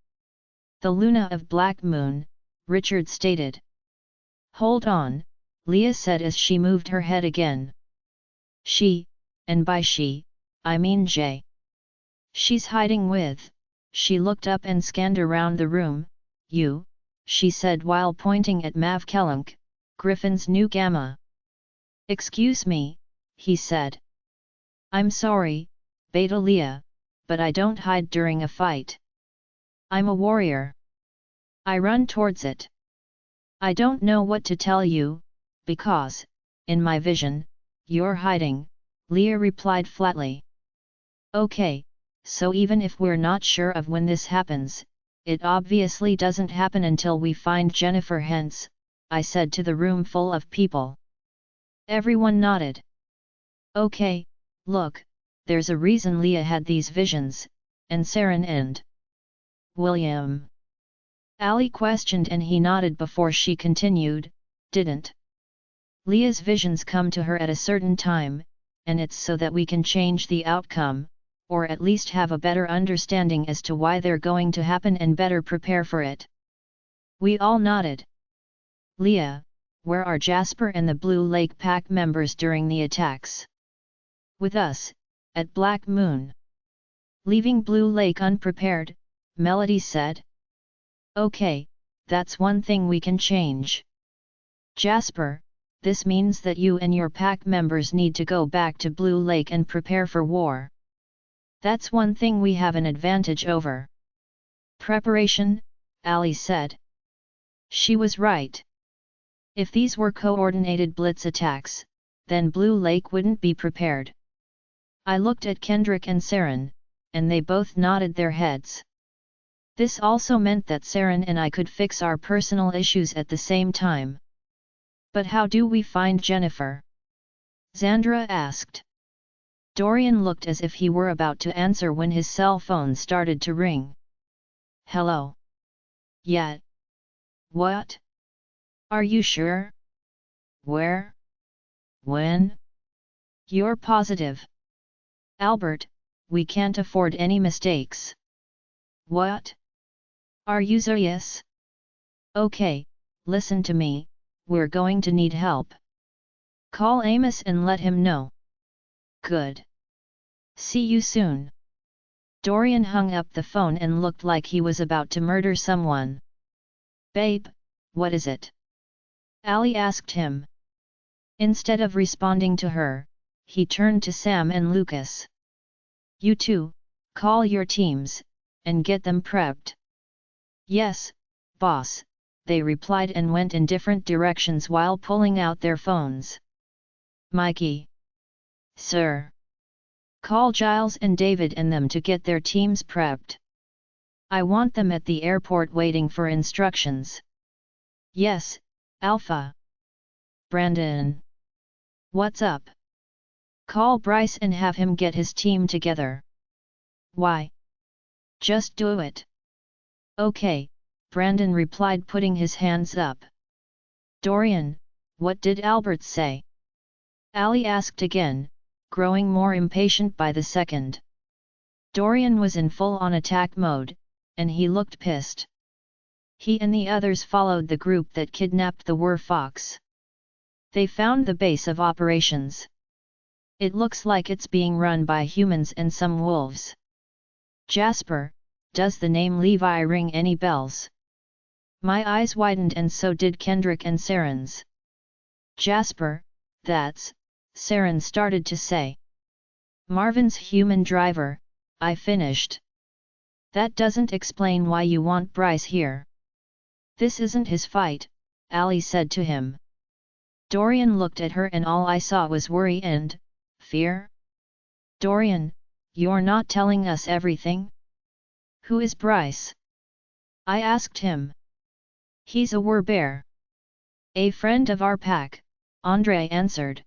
The Luna of Black Moon, Richard stated. Hold on, Leah said as she moved her head again. She, and by she, I mean Jay. She's hiding with, she looked up and scanned around the room, you, she said while pointing at Mav Kellunk, Griffin's new gamma. Excuse me, he said. I'm sorry, Beta Leah, but I don't hide during a fight. I'm a warrior. I run towards it. I don't know what to tell you, because, in my vision, you're hiding, Leah replied flatly. Okay, so even if we're not sure of when this happens, it obviously doesn't happen until we find Jennifer, hence, I said to the room full of people. Everyone nodded. Okay, look, there's a reason Leah had these visions, and Sarin and William. Ali questioned and he nodded before she continued, didn't Leah's visions come to her at a certain time, and it's so that we can change the outcome, or at least have a better understanding as to why they're going to happen and better prepare for it. We all nodded. Leah, where are Jasper and the Blue Lake Pack members during the attacks? With us, at Black Moon. Leaving Blue Lake unprepared, Melody said. Okay, that's one thing we can change. Jasper, this means that you and your pack members need to go back to Blue Lake and prepare for war. That's one thing we have an advantage over. Preparation, Ali said. She was right. If these were coordinated blitz attacks, then Blue Lake wouldn't be prepared. I looked at Kendrick and Sarin, and they both nodded their heads. This also meant that Sarin and I could fix our personal issues at the same time. But how do we find Jennifer? Xandra asked. Dorian looked as if he were about to answer when his cell phone started to ring. Hello? Yeah. What? Are you sure? Where? When? You're positive? Albert, we can't afford any mistakes. What? Are you serious? Okay, listen to me, we're going to need help. Call Amos and let him know. Good. See you soon. Dorian hung up the phone and looked like he was about to murder someone. Babe, what is it? Ali asked him. Instead of responding to her, he turned to Sam and Lucas. You two, call your teams, and get them prepped. Yes, boss, they replied and went in different directions while pulling out their phones. Mikey. Sir. Call Giles and David and them to get their teams prepped. I want them at the airport waiting for instructions. Yes, Alpha. Brandon. What's up? Call Bryce and have him get his team together. Why? Just do it. Okay, Brandon replied, putting his hands up. Dorian, what did Albert say? Ali asked again, growing more impatient by the second. Dorian was in full-on attack mode, and he looked pissed. He and the others followed the group that kidnapped the Werfox. They found the base of operations. It looks like it's being run by humans and some wolves. Jasper, does the name Levi ring any bells? My eyes widened and so did Kendrick and Sarin's. Jasper, that's, Sarin started to say. Marvin's human driver, I finished. That doesn't explain why you want Bryce here. This isn't his fight, Ali said to him. Dorian looked at her and all I saw was worry and fear. Dorian, you're not telling us everything? Who is Bryce? I asked him. He's a werbear. A friend of our pack, Andre answered.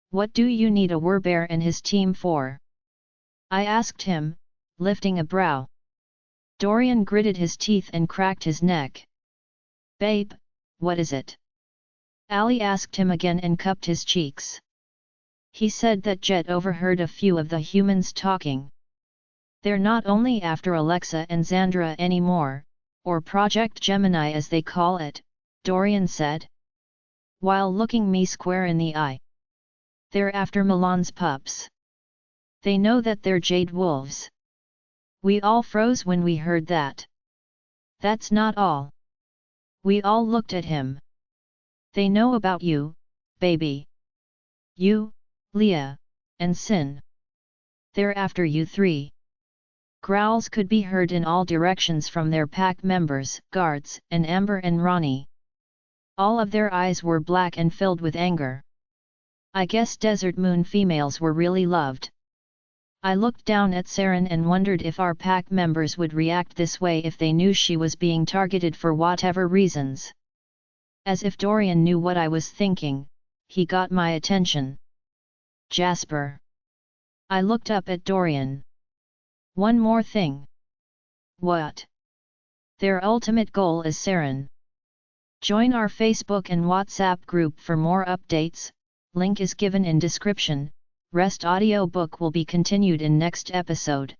What do you need a werbear and his team for? I asked him, lifting a brow. Dorian gritted his teeth and cracked his neck. Babe, what is it? Ali asked him again and cupped his cheeks. He said that Jet overheard a few of the humans talking. They're not only after Alexa and Xandra anymore, or Project Gemini as they call it, Dorian said. While looking me square in the eye. They're after Milan's pups. They know that they're jade wolves. We all froze when we heard that. That's not all. We all looked at him. They know about you, baby. You, Leah, and Sin. They're after you three. Growls could be heard in all directions from their pack members, guards, and Amber and Ronnie. All of their eyes were black and filled with anger. I guess Desert Moon females were really loved. I looked down at Sarin and wondered if our pack members would react this way if they knew she was being targeted for whatever reasons. As if Dorian knew what I was thinking, he got my attention. Jasper. I looked up at Dorian. One more thing. What? Their ultimate goal is Sarin. Join our Facebook and WhatsApp group for more updates, link is given in description, rest audiobook will be continued in next episode.